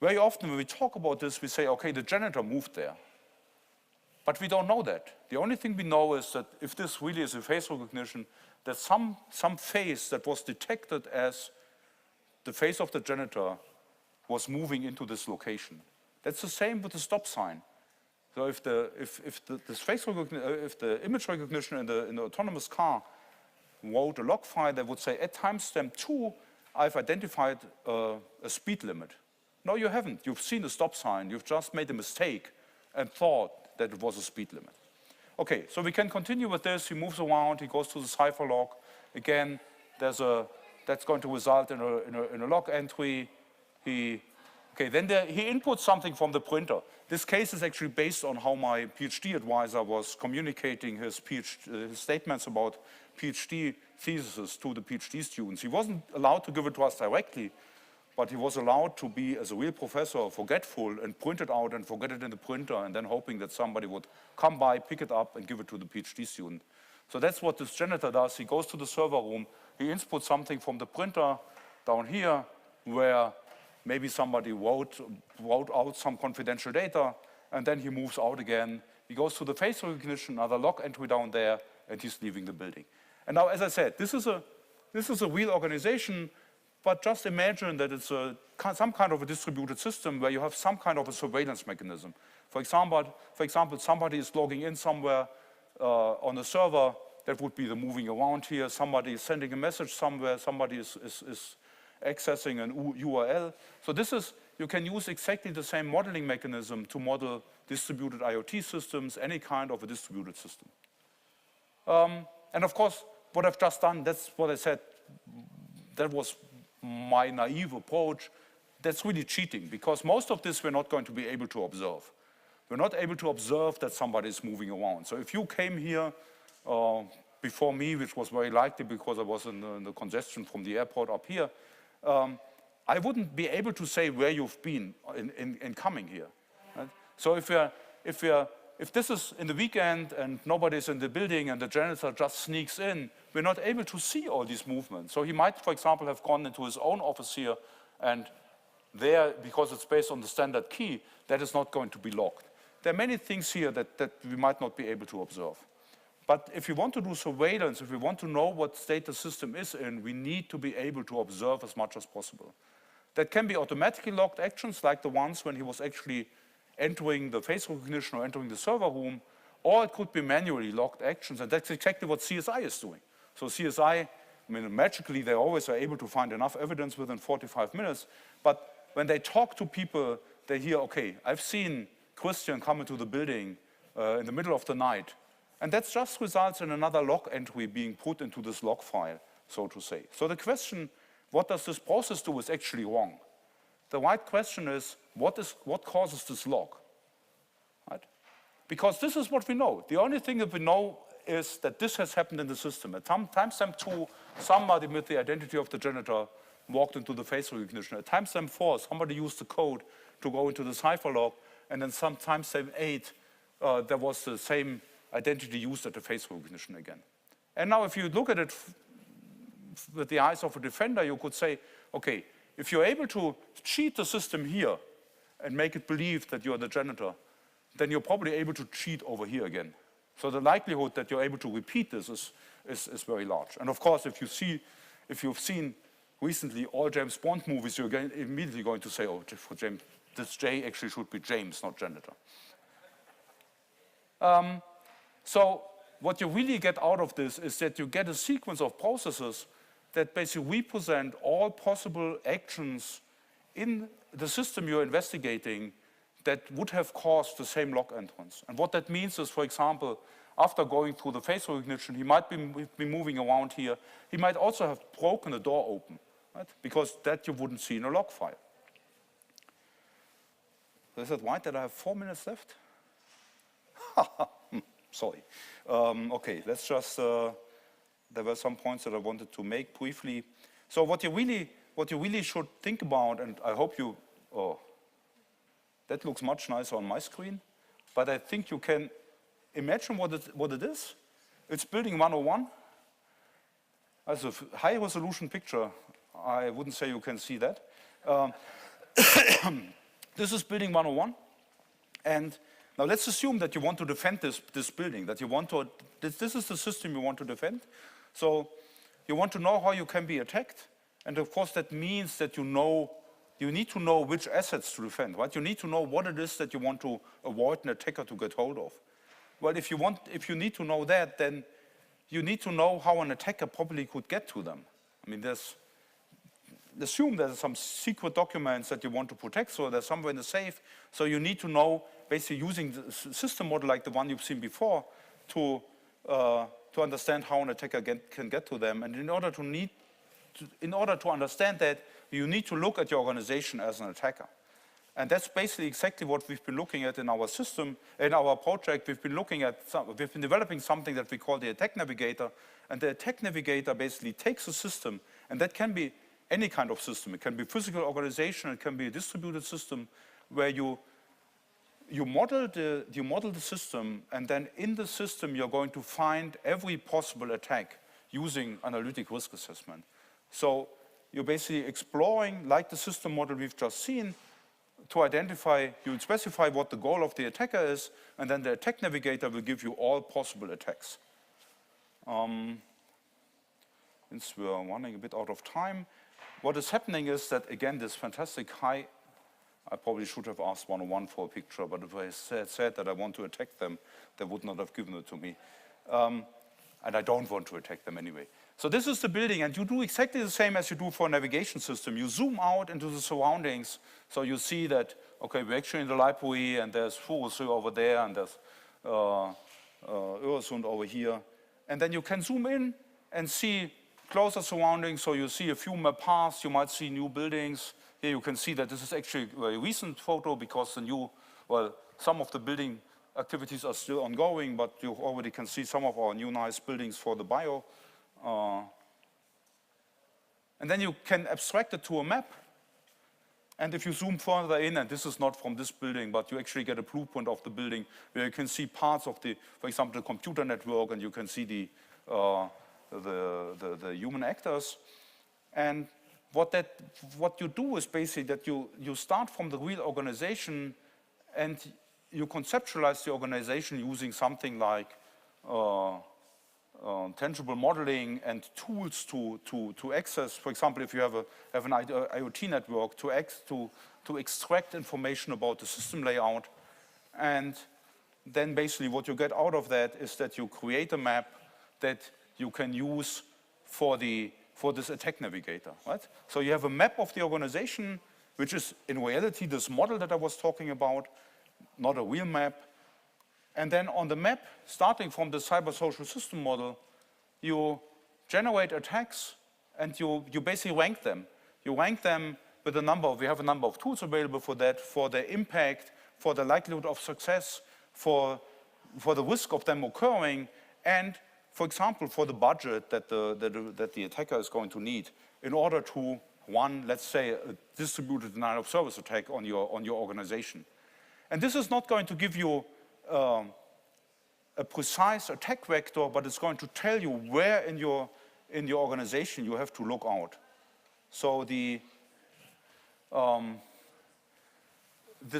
very often when we talk about this, we say, okay, the janitor moved there. But we don't know that. The only thing we know is that if this really is a face recognition, that some face that was detected as the face of the janitor was moving into this location. That's the same with the stop sign. So if the image recognition in the autonomous car wrote a log file, they would say at timestamp 2, I've identified a speed limit. No, you haven't. You've seen a stop sign. You've just made a mistake and thought that it was a speed limit. Okay, so we can continue with this. He moves around. He goes to the cipher log. Again, that's going to result in a log entry. He inputs something from the printer. This case is actually based on how my PhD advisor was communicating his statements about PhD theses to the PhD students. He wasn't allowed to give it to us directly, but he was allowed to be, as a real professor, forgetful and print it out and forget it in the printer and then hoping that somebody would come by, pick it up, and give it to the PhD student. So that's what this janitor does. He goes to the server room. He inputs something from the printer down here where maybe somebody wrote out some confidential data, and then he moves out again. He goes to the face recognition, another log entry down there, and he's leaving the building. And now, as I said, this is a real organization, but just imagine that it's some kind of a distributed system where you have some kind of a surveillance mechanism. For example, somebody is logging in somewhere on a server. That would be the moving around here. Somebody is sending a message somewhere. Somebody is accessing an URL. So you can use exactly the same modeling mechanism to model distributed IoT systems, any kind of a distributed system. And of course, what I've just done, that's what I said, that was my naive approach. That's really cheating, because most of this we're not going to be able to observe. We're not able to observe that somebody is moving around. So if you came here before me, which was very likely because I was in the congestion from the airport up here, I wouldn't be able to say where you've been in coming here. Right? So if this is in the weekend and nobody's in the building and the janitor just sneaks in, we're not able to see all these movements. So he might, for example, have gone into his own office here, and there, because it's based on the standard key, that is not going to be logged. There are many things here that we might not be able to observe. But if you want to do surveillance, if we want to know what state the system is in, we need to be able to observe as much as possible. That can be automatically logged actions, like the ones when he was actually entering the face recognition or entering the server room, or it could be manually logged actions, and that's exactly what CSI is doing. So CSI, I mean, magically, they always are able to find enough evidence within 45 minutes, but when they talk to people, they hear, okay, I've seen Christian come into the building in the middle of the night, and that just results in another log entry being put into this log file, so to say. So the question, what does this process do, is actually wrong. The right question is, what causes this log? Right? Because this is what we know. The only thing that we know is that this has happened in the system. At timestamp 2, somebody with the identity of the janitor walked into the face recognition. At timestamp 4, somebody used the code to go into the cipher log, and then some timestamp 8, there was the same identity used at the face recognition again. And now if you look at it with the eyes of a defender, you could say, okay, if you're able to cheat the system here and make it believe that you're the janitor, then you're probably able to cheat over here again. So the likelihood that you're able to repeat this is very large. And of course, if you've seen recently all James Bond movies, you're immediately going to say, oh, for James, this J actually should be James, not janitor. So what you really get out of this is that you get a sequence of processes that basically represent all possible actions in the system you're investigating that would have caused the same log entrance. And what that means is, for example, after going through the face recognition, he might be moving around here. He might also have broken the door open, right? Because that you wouldn't see in a log file. Is that right that I have 4 minutes left? Sorry. Okay, let's just, there were some points that I wanted to make briefly. So what you really should think about, and I hope you, oh, that looks much nicer on my screen, but I think you can imagine what it is. It's building 101. As a high resolution picture, I wouldn't say you can see that. This is building 101. And now let's assume that you want to defend this building, that you want to, this is the system you want to defend. So you want to know how you can be attacked. And of course that means that you need to know which assets to defend, right? You need to know what it is that you want to avoid an attacker to get hold of. Well, if you need to know that, then you need to know how an attacker probably could get to them. I mean, assume there's some secret documents that you want to protect, so there's somewhere in the safe. So you need to know, basically using the system model like the one you've seen before, to understand how an attacker can get to them. And in order to understand that, you need to look at your organization as an attacker. And that's basically exactly what we've been looking at in our system, in our project. We've been developing something that we call the Attack Navigator. And the Attack Navigator basically takes a system, and that can be any kind of system. It can be physical organization, it can be a distributed system, where you model the system, and then in the system you're going to find every possible attack using analytic risk assessment. So you're basically exploring, like the system model we've just seen, to identify, you specify what the goal of the attacker is, and then the Attack Navigator will give you all possible attacks. Since we're running a bit out of time, what is happening is that, again, this fantastic high, I probably should have asked 101 for a picture, but if I said that I want to attack them, they would not have given it to me. And I don't want to attack them anyway. So this is the building, and you do exactly the same as you do for a navigation system. You zoom out into the surroundings, so you see that, okay, we're actually in the library, and there's Furusu over there, and there's Öresund over here. And then you can zoom in and see closer surroundings, so you see a few more paths, you might see new buildings. Here you can see that this is actually a very recent photo, because the new, well, some of the building activities are still ongoing, but you already can see some of our new nice buildings for the bio. And then you can abstract it to a map. And if you zoom further in, and this is not from this building, but you actually get a blueprint of the building where you can see parts of the, for example, the computer network, and you can see the human actors. And what you do is basically that you start from the real organization and you conceptualize the organization using something like tangible modeling and tools to access. For example, if you have an IoT network, to extract information about the system layout. And then basically what you get out of that is that you create a map that you can use for this Attack Navigator, right? So you have a map of the organization, which is in reality this model that I was talking about, not a real map. And then on the map, starting from the cyber-social system model, you generate attacks and you basically rank them. You rank them with a number, we have a number of tools available for that, for the impact, for the likelihood of success, for the risk of them occurring, and for example, for the budget that the attacker is going to need in order to run, let's say, a distributed denial of service attack on your organization. And this is not going to give you a precise attack vector, but it's going to tell you where in your organization you have to look out. So the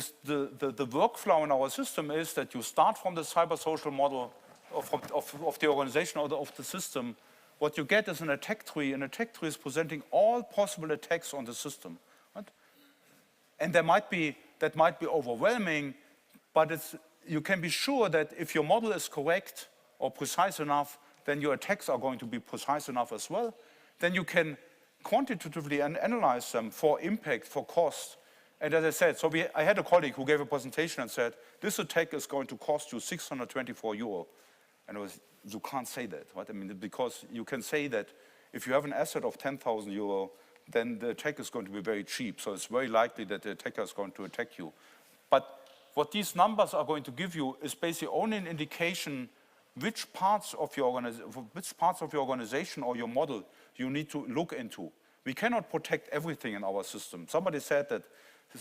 workflow in our system is that you start from the cyber-social model of the organization or of the system. What you get is an attack tree. An attack tree is presenting all possible attacks on the system. Right? And that might be overwhelming, but you can be sure that if your model is correct or precise enough, then your attacks are going to be precise enough as well. Then you can quantitatively analyze them for impact, for cost. And as I said, so I had a colleague who gave a presentation and said, this attack is going to cost you 624 euro. And you can't say that, right? I mean, because you can say that if you have an asset of 10,000 euro, then the attack is going to be very cheap. So it's very likely that the attacker is going to attack you. But what these numbers are going to give you is basically only an indication which parts of your organization or your model you need to look into. We cannot protect everything in our system. Somebody said that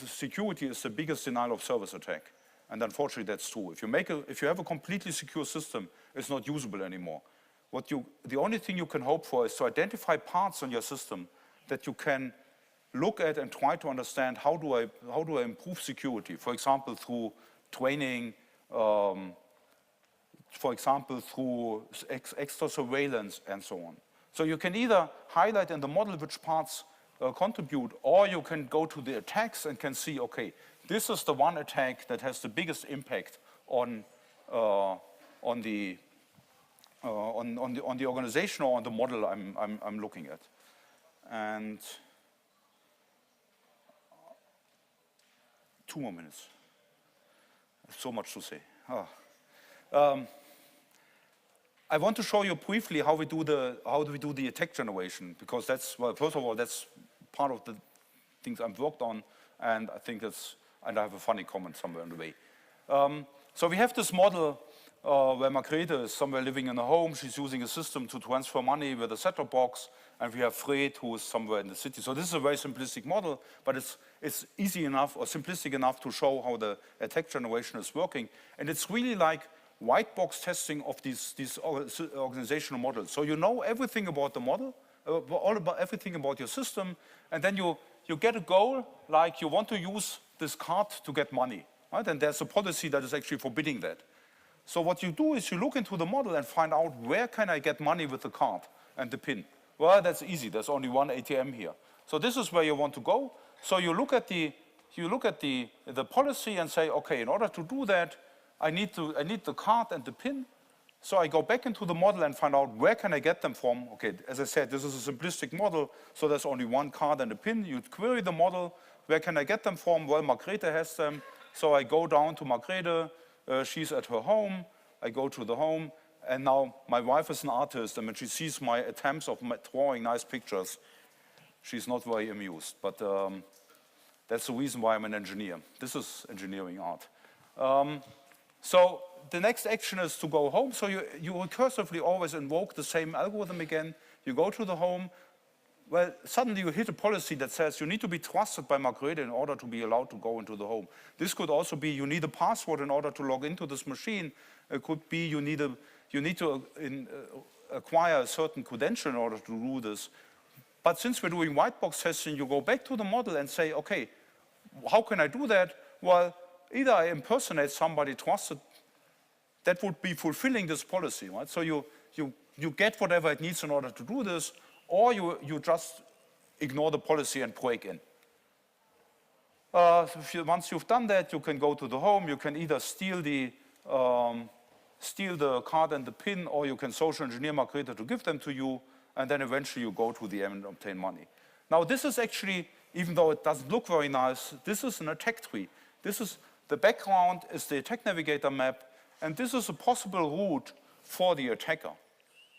security is the biggest denial of service attack. And unfortunately, that's true. If you have a completely secure system, it's not usable anymore. The only thing you can hope for is to identify parts on your system that you can look at and try to understand how do I improve security. For example, through training, for example, through extra surveillance and so on. So you can either highlight in the model which parts contribute, or you can go to the attacks and can see, okay, this is the one attack that has the biggest impact on the organization or on the model I'm looking at. And 2 more minutes. So much to say. I want to show you briefly how we do the attack generation, because that's, well, first of all, that's part of the things I've worked on, and I think and I have a funny comment somewhere in the way. So we have this model where Margrethe is somewhere living in a home. She's using a system to transfer money with a set-top box, and we have Fred, who is somewhere in the city. So this is a very simplistic model, but it's easy enough or simplistic enough to show how the attack generation is working. And it's really like white box testing of these organizational models. So you know everything about the model, everything about your system, and then you get a goal, like you want to use this card to get money, right? And there's a policy that is actually forbidding that. So what you do is you look into the model and find out, where can I get money with the card and the PIN? Well, that's easy. There's only one ATM here. So this is where you want to go. So you look at the policy and say, okay, in order to do that, I need the card and the PIN. So I go back into the model and find out, where can I get them from? Okay, as I said, this is a simplistic model, so there's only one card and a PIN. You query the model, where can I get them from? Well, Margrethe has them. So I go down to Margrethe. She's at her home. I go to the home. And now my wife is an artist, and when she sees my attempts of drawing nice pictures, she's not very amused. But that's the reason why I'm an engineer. This is engineering art. So the next action is to go home. So you recursively always invoke the same algorithm again. You go to the home. Well, suddenly you hit a policy that says you need to be trusted by Margrethe in order to be allowed to go into the home. This could also be you need a password in order to log into this machine. It could be you need to acquire a certain credential in order to do this. But since we're doing white box testing, you go back to the model and say, okay, how can I do that? Well, either I impersonate somebody trusted, that would be fulfilling this policy, right? So you get whatever it needs in order to do this, or you just ignore the policy and break in. Once you've done that, you can go to the home. You can either steal the card and the PIN, or you can social engineer Margrethe to give them to you, and then eventually you go to the end and obtain money. Now this is actually, even though it doesn't look very nice, this is an attack tree. The background is the Attack Navigator map, and this is a possible route for the attacker.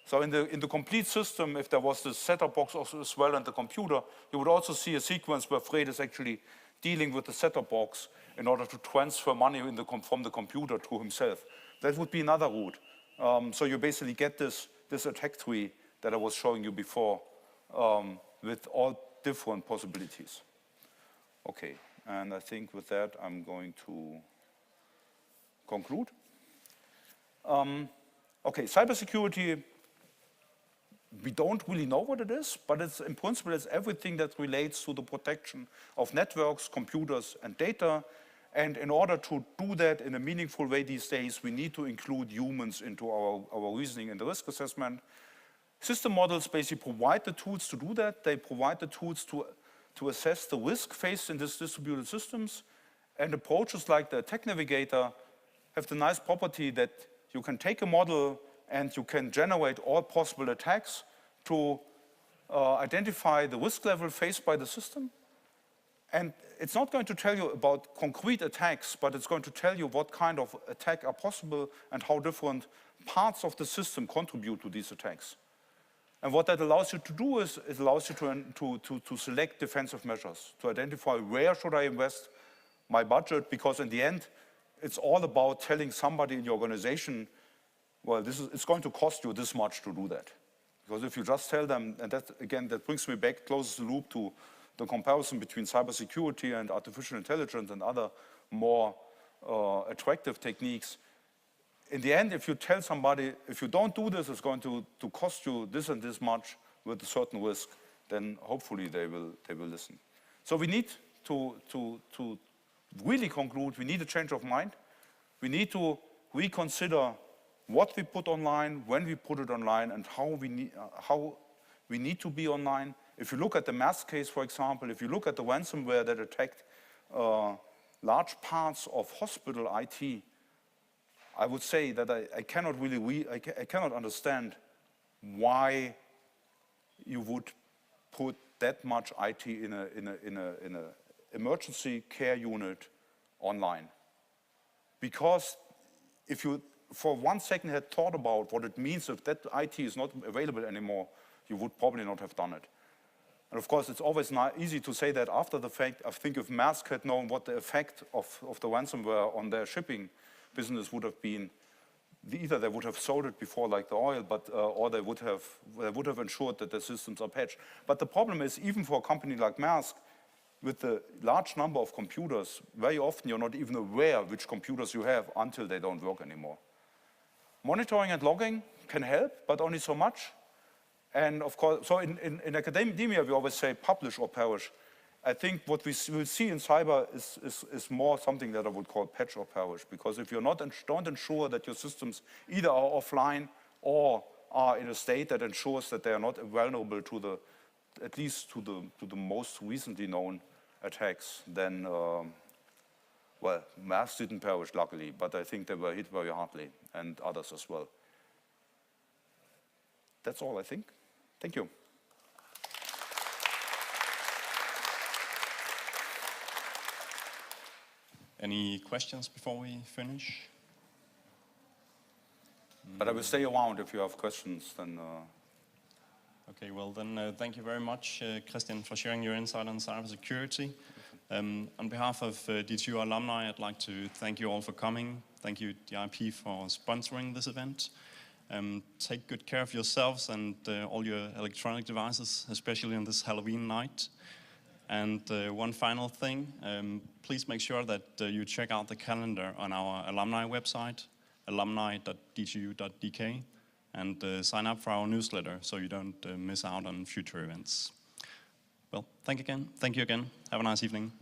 So in the complete system, if there was this setup box as well and the computer, you would also see a sequence where Fred is actually dealing with the setup box in order to transfer money from the computer to himself. That would be another route. So you basically get this attack tree that I was showing you before with all different possibilities. Okay, and I think with that I'm going to conclude. Okay, cybersecurity, we don't really know what it is, but in principle it's everything that relates to the protection of networks, computers, and data. And in order to do that in a meaningful way these days, we need to include humans into our reasoning and the risk assessment. System models basically provide the tools to do that. They provide the tools to assess the risk faced in these distributed systems. And approaches like the Attack Navigator have the nice property that you can take a model and you can generate all possible attacks to identify the risk level faced by the system. And it's not going to tell you about concrete attacks, but it's going to tell you what kind of attack are possible and how different parts of the system contribute to these attacks. And what that allows you to do is it allows you to select defensive measures, to identify where should I invest my budget, because in the end, it's all about telling somebody in your organization, well, it's going to cost you this much to do that. Because if you just tell them, and that, again, that brings me back, closes the loop to the comparison between cybersecurity and artificial intelligence and other more attractive techniques. In the end, if you tell somebody, if you don't do this, it's going to cost you this and this much with a certain risk, then hopefully they will listen. So we need to really conclude, we need a change of mind. We need to reconsider what we put online, when we put it online, and how we need to be online. If you look at the Maersk case, for example, if you look at the ransomware that attacked large parts of hospital IT, I would say that I cannot understand why you would put that much IT in a emergency care unit online. Because if you for 1 second had thought about what it means if that IT is not available anymore, you would probably not have done it. And of course, it's always easy to say that after the fact. I think if Maersk had known what the effect of the ransomware on their shipping business would have been, either they would have sold it before like the oil, or they would have ensured that the systems are patched. But the problem is, even for a company like Maersk, with the large number of computers, very often you're not even aware which computers you have until they don't work anymore. Monitoring and logging can help, but only so much. And of course, so in academia, we always say publish or perish. I think what we will see in cyber is more something that I would call patch or perish, because if you don't ensure that your systems either are offline or are in a state that ensures that they are not vulnerable to at least to the most recently known attacks, then, well, Maersk didn't perish, luckily, but I think they were hit very hardly, and others as well. That's all, I think. Thank you. Any questions before we finish? But I will stay around if you have questions, then... Okay, well then thank you very much, Christian, for sharing your insight on cybersecurity. On behalf of DTU alumni, I'd like to thank you all for coming. Thank you, DIP, for sponsoring this event. Take good care of yourselves and all your electronic devices, especially on this Halloween night. And one final thing, please make sure that you check out the calendar on our alumni website, alumni.dtu.dk, and sign up for our newsletter so you don't miss out on future events. Well, thank you again. Have a nice evening.